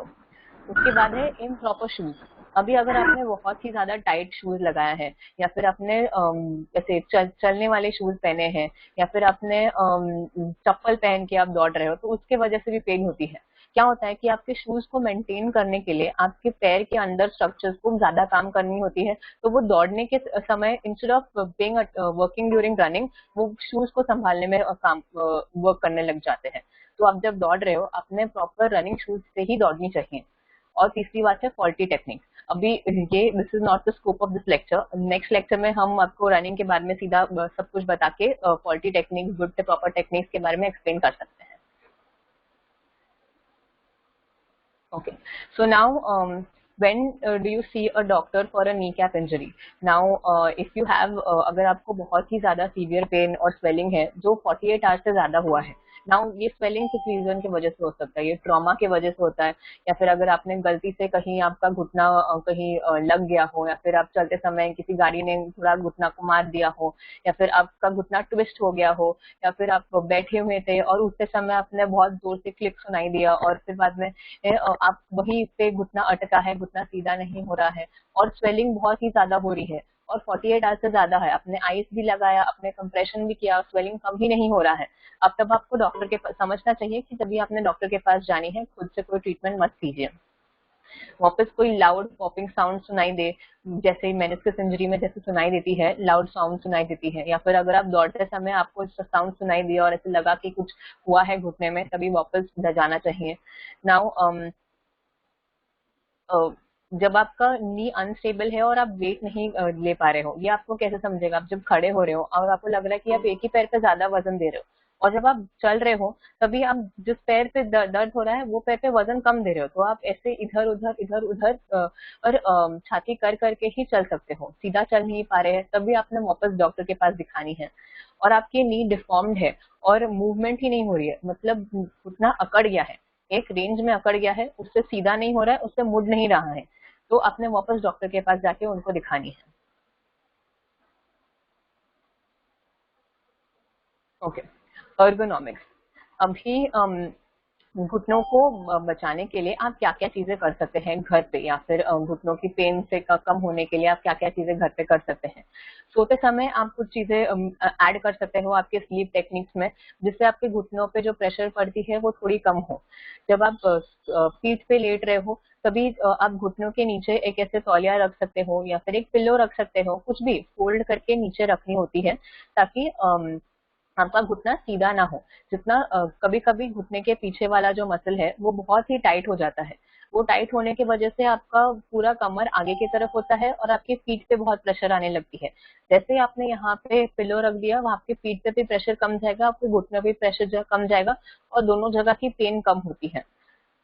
उसके बाद है इम्प्रॉपर शूज। अभी अगर आपने बहुत ही ज्यादा टाइट शूज लगाया है या फिर आपने जैसे चलने वाले शूज पहने हैं या फिर आपने चप्पल पहन के आप दौड़ रहे हो तो उसके वजह से भी पेन होती है। क्या होता है कि आपके शूज को मेंटेन करने के लिए आपके पैर के अंदर स्ट्रक्चर्स को ज्यादा काम करनी होती है, तो वो दौड़ने के समय instead of being working during running वो शूज को संभालने में काम वर्क करने लग जाते हैं। तो आप जब दौड़ रहे हो अपने प्रॉपर रनिंग शूज से ही दौड़नी चाहिए। और तीसरी बात है फॉल्टी टेक्निक। अभी ये this is not the scope of this lecture, next lecture में हम आपको रनिंग के बारे में सीधा सब कुछ बता के फॉल्टी टेक्निक, गुड से प्रॉपर टेक्निक्स के बारे में एक्सप्लेन कर सकते हैं। Okay, so now when do you see a doctor for a kneecap injury? Now if you have अगर आपको बहुत ही ज्यादा सीवियर पेन और स्वेलिंग है जो 48 आवर्स से ज्यादा हुआ है, नाउ ये स्वेलिंग किस रीजन की वजह से हो सकता है? ये ट्रॉमा की वजह से होता है या फिर अगर आपने गलती से कहीं आपका घुटना कहीं लग गया हो या फिर आप चलते समय किसी गाड़ी ने थोड़ा घुटना को मार दिया हो या फिर आपका घुटना ट्विस्ट हो गया हो या फिर आप बैठे हुए थे और उठते समय आपने बहुत जोर से क्लिक सुनाई दिया और फिर बाद में आप वहीं पे घुटना अटका है, घुटना सीधा नहीं हो रहा है और स्वेलिंग बहुत ही ज्यादा हो रही है और 48 आवर्स से ज्यादा है, आपने आइस भी लगाया, आपने कंप्रेशन भी किया, स्वेलिंग कम ही नहीं हो रहा है, अब तब आपको डॉक्टर के पास समझना चाहिए कि जब भी आपने डॉक्टर के पास जानी है खुद से कोई ट्रीटमेंट मत कीजिए। वापस कोई लाउड पॉपिंग साउंड सुनाई दे, जैसे मेनिस्कस इंजरी में जैसे सुनाई देती है, लाउड साउंड सुनाई देती है, या फिर अगर आप दौड़ते समय आपको साउंड सुनाई दिया और ऐसे लगा कि कुछ हुआ है घुटने में, तभी वापस जाना चाहिए। नाउ जब आपका नी अनस्टेबल है और आप वेट नहीं ले पा रहे हो, ये आपको कैसे समझेगा? आप जब खड़े हो रहे हो और आपको लग रहा है कि आप एक ही पैर पे ज्यादा वजन दे रहे हो और जब आप चल रहे हो तभी आप जिस पैर पे दर्द हो रहा है वो पैर पे वजन कम दे रहे हो, तो आप ऐसे इधर उधर और छाती कर करके ही चल सकते हो, सीधा चल नहीं पा रहे हैं तभी आपने वापस डॉक्टर के पास दिखानी है। और आपकी नी डिफॉर्म्ड है और मूवमेंट ही नहीं हो रही है, मतलब उतना अकड़ गया है, एक रेंज में अकड़ गया है, उससे सीधा नहीं हो रहा है, उससे मुड़ नहीं रहा है, तो आपने वापस डॉक्टर के पास जाके उनको दिखानी है। Okay, ergonomics. अभी घुटनों को बचाने के लिए आप क्या क्या चीजें कर सकते हैं घर पे, या फिर घुटनों की पेन से कम होने के लिए आप क्या क्या चीजें घर पे कर सकते हैं? सोते समय आप कुछ चीजें ऐड कर सकते हो आपके स्लीप टेक्निक्स में, जिससे आपके घुटनों पे जो प्रेशर पड़ती है वो थोड़ी कम हो। जब आप पीठ पे लेट रहे हो तभी आप घुटनों के नीचे एक ऐसे तौलिया रख सकते हो या फिर एक पिल्लो रख सकते हो, कुछ भी फोल्ड करके नीचे रखनी होती है ताकि आपका घुटना सीधा ना हो। जितना कभी कभी घुटने के पीछे वाला जो मसल है वो बहुत ही टाइट हो जाता है, वो टाइट होने की वजह से आपका पूरा कमर आगे की तरफ होता है और आपकी पीठ पे बहुत प्रेशर आने लगती है। जैसे ही आपने यहाँ पे पिलो रख दिया वहां आपकी पीठ पे भी प्रेशर कम जाएगा, आपके घुटने पे प्रेशर कम जाएगा और दोनों जगह की पेन कम होती है।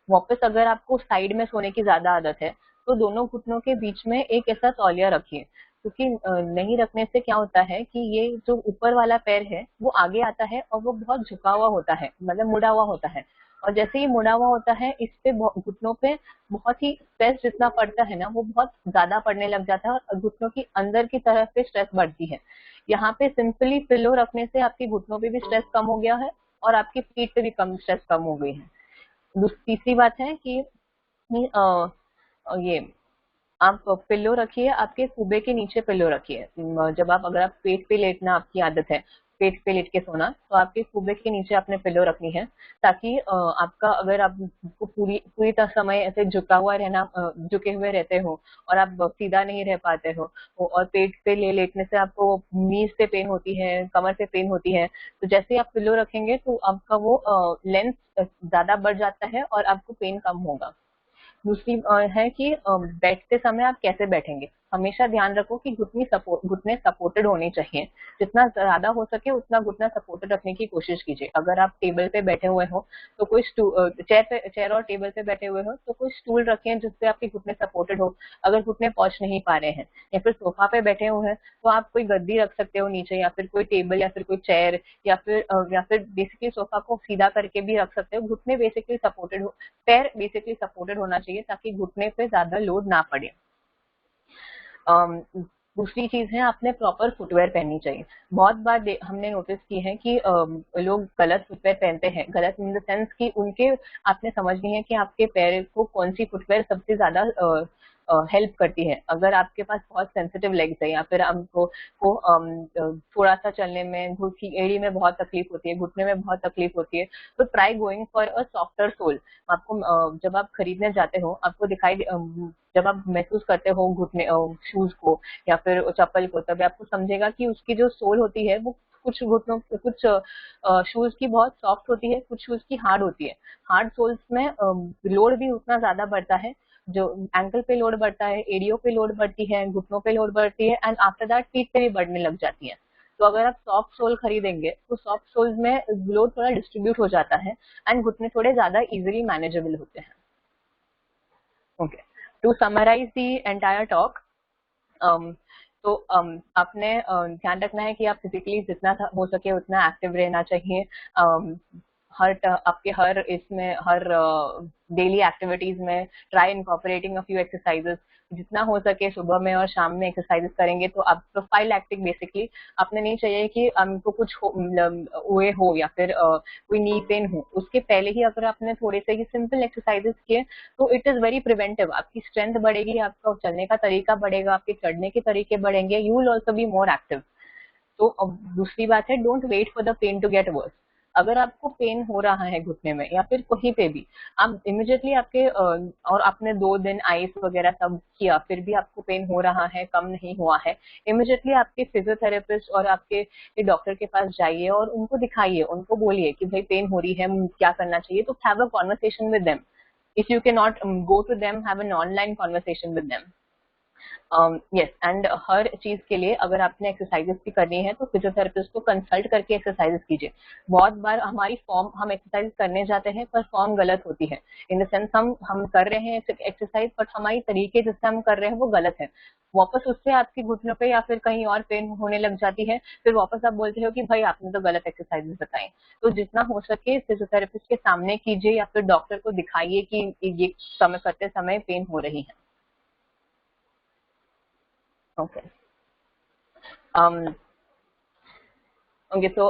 वापस अगर आपको साइड में सोने की ज्यादा आदत है तो दोनों घुटनों के बीच में एक ऐसा तौलिया रखिए क्योंकि नहीं रखने से क्या होता है कि ये जो ऊपर वाला पैर है वो आगे आता है और वो बहुत झुका हुआ होता है, मतलब मुड़ा हुआ होता है। और जैसे ही मुड़ा हुआ होता है, इस पे घुटनों पे बहुत ही स्ट्रेस जितना पड़ता है ना, वो बहुत ज्यादा पड़ने लग जाता है और घुटनों की अंदर की तरफ पे स्ट्रेस बढ़ती है। यहाँ पे सिंपली पिलो रखने से आपकी घुटनों पे भी स्ट्रेस कम हो गया है और आपकी पीठ पे भी स्ट्रेस कम हो गई है। तीसरी बात है कि ये आप पिल्लो रखिए, आपके कुबे के नीचे पिल्लो रखिए। जब आप, अगर आप पेट पे लेटना आपकी आदत है, पेट पे लेट के सोना, तो आपके कुबे के नीचे आपने पिल्लो रखनी है, ताकि आपका, अगर आपको पूरी तरह समय ऐसे झुका हुआ रहना, झुके हुए रहते हो और आप सीधा नहीं रह पाते हो, और पेट पे लेटने से आपको नीज पे पेन होती है, कमर पे पेन होती है, तो जैसे आप पिल्लो रखेंगे तो आपका वो लेंथ ज्यादा बढ़ जाता है और आपको पेन कम होगा। दूसरी है कि बैठते समय आप कैसे बैठेंगे। हमेशा ध्यान रखो कि घुटने सपोर्टेड होने चाहिए। जितना ज्यादा हो सके उतना घुटना सपोर्टेड रखने की कोशिश कीजिए। अगर आप टेबल पे बैठे हुए हो तो कोई चेयर और टेबल पे बैठे हुए हो तो कोई स्टूल रखें जिससे आपके घुटने सपोर्टेड हो। अगर घुटने पहुंच नहीं पा रहे हैं या फिर सोफा पे बैठे हुए हैं तो आप कोई गद्दी रख सकते हो नीचे, या फिर कोई टेबल या फिर कोई चेयर, या फिर बेसिकली सोफा को सीधा करके भी रख सकते हो। घुटने बेसिकली सपोर्टेड हो, पैर बेसिकली सपोर्टेड होना चाहिए ताकि घुटने पे ज्यादा लोड ना पड़े। दूसरी चीज है, आपने प्रॉपर फुटवेयर पहननी चाहिए। बहुत बार हमने नोटिस की है कि लोग गलत फुटवेयर पहनते हैं। गलत इन द सेंस कि उनके, आपने समझनी है कि आपके पैर को कौन सी फुटवेयर सबसे ज्यादा हेल्प करती है। अगर आपके पास बहुत सेंसिटिव लेग्स है या फिर आपको थोड़ा सा चलने में, एड़ी में बहुत तकलीफ होती है, घुटने में बहुत तकलीफ होती है, तो try going for a softer sole. आपको जब आप खरीदने जाते हो, आपको जब आप महसूस करते हो घुटने शूज को या फिर चप्पल को, तब आपको समझेगा कि उसकी जो सोल होती है वो कुछ शूज की बहुत सॉफ्ट होती है, कुछ शूज की हार्ड होती है। हार्ड सोल्स में लोड भी उतना ज्यादा बढ़ता है, जो एंकल पे लोड बढ़ता है, एडियो पे लोड बढ़ती है, घुटनों पे लोड बढ़ती है, एंड आफ्टर दैट फीट पे भी बढ़ने लग जाती है। तो अगर आप सॉफ्ट सोल खरीदेंगे तो सॉफ्ट सोल्स में लोड थोड़ा डिस्ट्रीब्यूट हो जाता है एंड घुटने थोड़े ज्यादा इजिली मैनेजेबल होते हैं। Okay, to summarise the entire talk, तो आपने ध्यान रखना है कि आप फिजिकली जितना हो सके उतना एक्टिव रहना चाहिए। आपके हर डेली एक्टिविटीज में try incorporating a few exercises. जितना हो सके सुबह में और शाम में एक्सरसाइजेस करेंगे तो आप प्रोफाइलैक्टिक, बेसिकली आपने नहीं चाहिए कि हमको कुछ हो या फिर कोई नी पेन हो, उसके पहले ही अगर आपने थोड़े से ही सिंपल एक्सरसाइजेस किए तो इट इज वेरी प्रिवेंटिव। आपकी स्ट्रेंथ बढ़ेगी, आपका चलने का तरीका बढ़ेगा, आपके चढ़ने के तरीके बढ़ेंगे, you will also be more active. तो दूसरी बात है, don't wait for the pain to get worse. अगर आपको पेन हो रहा है घुटने में या फिर कहीं पे भी, आप इमिडिएटली और आपने 2 दिन आइस वगैरह सब किया फिर भी आपको पेन हो रहा है, कम नहीं हुआ है, इमिडिएटली आपके फिजियोथेरेपिस्ट और आपके डॉक्टर के पास जाइए और उनको दिखाइए, उनको बोलिए कि भाई पेन हो रही है, क्या करना चाहिए। तो have a conversation with them. If you can not go to them, have an online conversation with them. Yes, and हर चीज के लिए अगर आपने एक्सरसाइजेस भी करनी है तो फिजियोथेरेपिस्ट को कंसल्ट करके एक्सरसाइजेस कीजिए। बहुत बार हम एक्सरसाइज करने जाते हैं पर फॉर्म गलत होती है, इन द सेंस हम कर रहे हैं एक्सरसाइज बट हमारी तरीके जिससे हम कर रहे हैं वो गलत है। वापस उससे आपकी घुटनों पे या फिर कहीं और पेन होने लग जाती है, फिर वापस आप बोलते हो कि भाई आपने तो गलत एक्सरसाइजेस बताई। तो जितना हो सके फिजियोथेरेपिस्ट के सामने कीजिए या फिर डॉक्टर को दिखाइए कि ये करते समय पेन हो रही है। Okay. So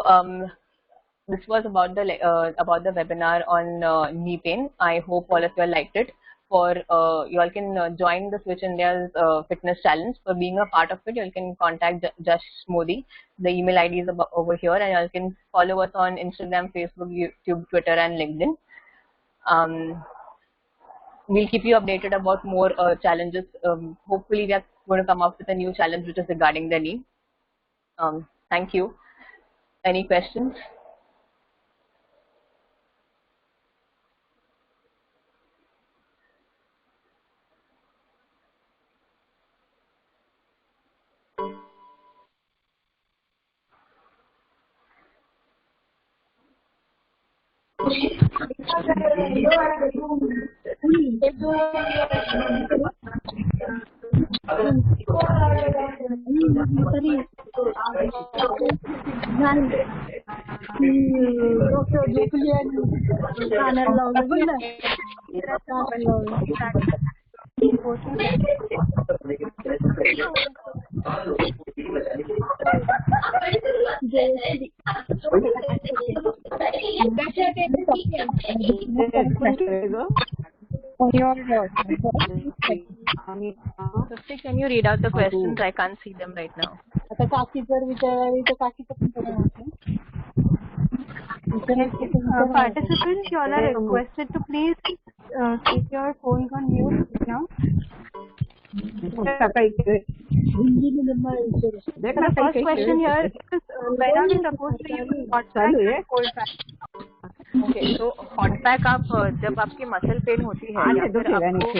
this was about the webinar on knee pain. I hope all of you liked it. You all can join the Switch India's fitness challenge. For being a part of it, you all can contact Jash Modi. The email ID is over here, and you all can follow us on Instagram, Facebook, YouTube, Twitter, and LinkedIn. We'll keep you updated about more challenges. Hopefully, we are going to come up with a new challenge which is regarding the knee. Thank you. Any questions? Tripti, can you read out the questions? I can't see them right now. आता काकी जर विचारली तर काकीचं पण करून Participants, you all are requested to please keep your phones on mute now. The first question here is when are we supposed to use hot pack and cold pack? Okay, so hot pack आप जब आपकी muscle pain होती है या फिर आपको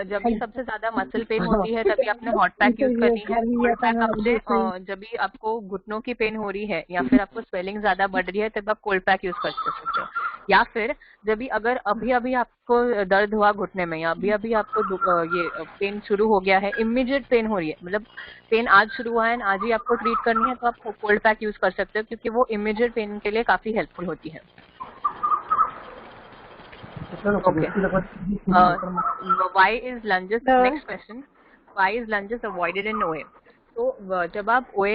जब भी सबसे ज्यादा मसल पेन होती है तभी आपने हॉट पैक यूज करनी है। हॉट पैक आपने जब भी आपको घुटनों की पेन हो रही है या फिर आपको स्वेलिंग ज्यादा बढ़ रही है तब आप कोल्ड पैक यूज कर सकते हो। या फिर जब भी अगर अभी अभी आपको दर्द हुआ घुटने में या अभी अभी आपको ये पेन शुरू हो गया है, इमीडिएट पेन हो रही है, मतलब पेन आज शुरू हुआ है आज ही आपको ट्रीट करनी है, तो आप कोल्ड पैक यूज कर सकते हो क्योंकि वो इमीडिएट पेन के लिए काफी हेल्पफुल होती है। Okay. Why is lunges? Next question. Why is lunges avoided in OA? तो जब आपको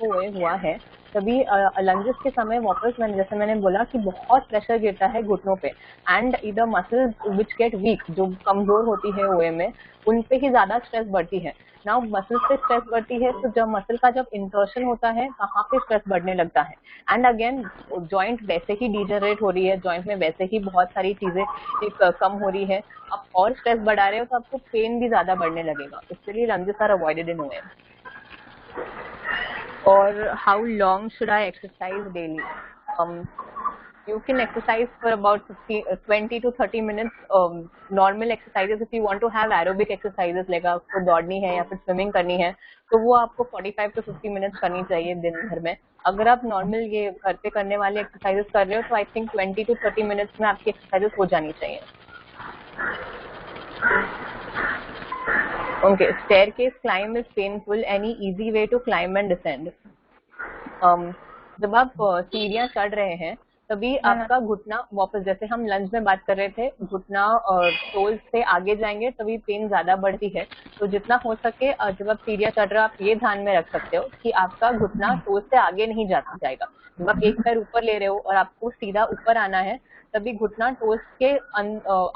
OA हुआ है तभी लंजेस के समय वापस जैसे मैंने बोला कि बहुत प्रेशर गिरता है घुटनों पे एंड इधर मसल्स विच गेट वीक, जो कमजोर होती है OA में, उन पे ही ज्यादा स्ट्रेस बढ़ती है। नाउ मसल्स पे स्ट्रेस बढ़ती है तो जब मसल का जब इंसर्शन होता है वहाँ पे स्ट्रेस बढ़ने लगता है एंड अगेन जॉइंट वैसे ही डिजनरेट हो रही है, जॉइंट में वैसे ही बहुत सारी चीजें कम हो रही है, आप और स्ट्रेस बढ़ा रहे हो तो आपको पेन भी ज्यादा बढ़ने लगेगा। इसलिए lunges are avoided in OA। और how long should I exercise daily? You can exercise for about 20 to 30 minutes. Normal exercises, if you want to have aerobic exercises, like आपको दौड़नी है या फिर स्विमिंग करनी है तो वो आपको 45 to 50 मिनट्स करनी चाहिए दिन भर में। अगर आप नॉर्मल ये घर पे करने वाले एक्सरसाइजेस कर रहे हो तो आई थिंक 20 to 30 मिनट्स में आपकी एक्सरसाइजेस हो जानी चाहिए। Okay, staircase climb is painful. Any easy way to climb and descend? जब आप सीढ़ियाँ चढ़ रहे हैं तभी आपका घुटना वापस, जैसे हम लंज में बात कर रहे थे, घुटना टोल से आगे जाएंगे तभी पेन ज्यादा बढ़ती है। तो जितना हो सके जब आप सीढ़ियाँ चढ़ रहे हो आप ये ध्यान में रख सकते हो कि आपका घुटना टोल से आगे नहीं जाएगा। जब आप एक पैर ऊपर ले रहे हो और आपको सीधा ऊपर आना है तभी घुटना टोस के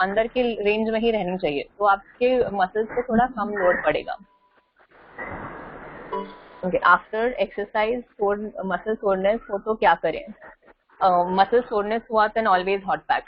अंदर के रेंज में ही रहनी चाहिए, तो आपके मसल्स पे थोड़ा कम लोड पड़ेगा। Okay, after exercise muscle soreness हो तो क्या करें? मसल सोरनेस हुआ then always hot pack.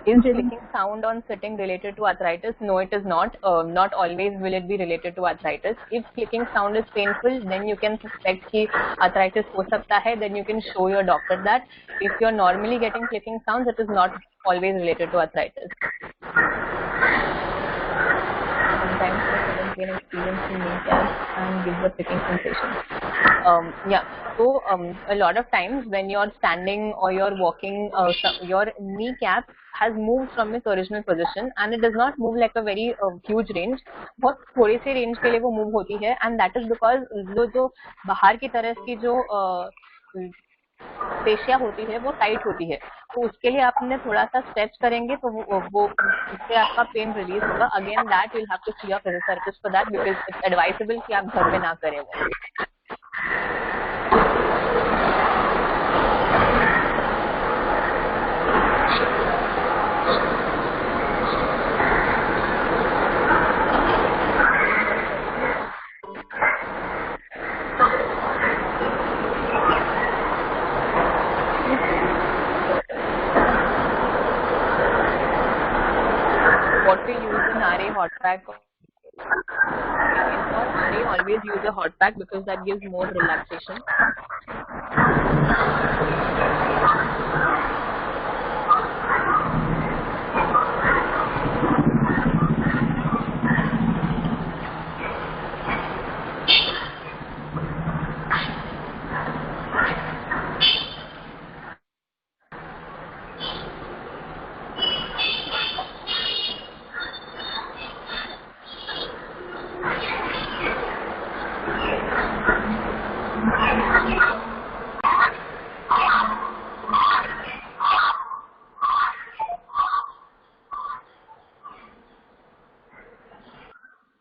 Is clicking sound on sitting related to arthritis? No, it is not. Not always will it be related to arthritis. If clicking sound is painful, then you can suspect कि arthritis हो सकता है. Then you can show your doctor that. If you are normally getting clicking sounds, it is not always related to arthritis. Sometimes students gain experience in kneecaps and give the clicking sensation. Yeah. So a lot of times when you're standing or you're walking, your kneecap has moved from its original position and it does not move like a very huge range. बहुत थोड़ी सी range के लिए वो move होती है and that is because जो बाहर की तरफ की जो पेशियाँ होती है वो टाइट होती है, तो उसके लिए आपने थोड़ा सा स्ट्रेच करेंगे तो वो उससे आपका पेन रिलीज होगा। Again that will have to see your physiotherapist for that because it's advisable कि आप घर में ना करें वो। What we use in RA hot pack? In RA, always use a hot pack because that gives more relaxation.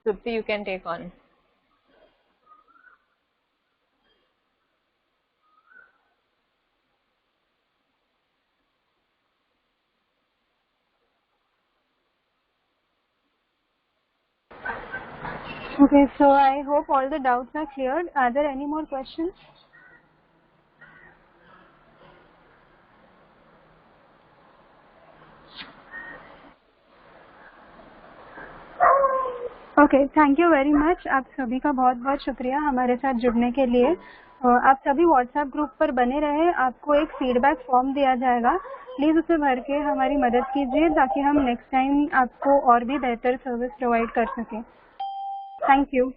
Trupti, you can take on. Okay, so I hope all the doubts are cleared. Are there any more questions? Okay, thank you very much. आप सभी का बहुत बहुत शुक्रिया हमारे साथ जुड़ने के लिए। आप सभी व्हाट्सएप ग्रुप पर बने रहे। आपको एक फीडबैक फॉर्म दिया जाएगा, प्लीज़ उसे भर के हमारी मदद कीजिए ताकि हम नेक्स्ट टाइम आपको और भी बेहतर सर्विस प्रोवाइड कर सकें। Thank you.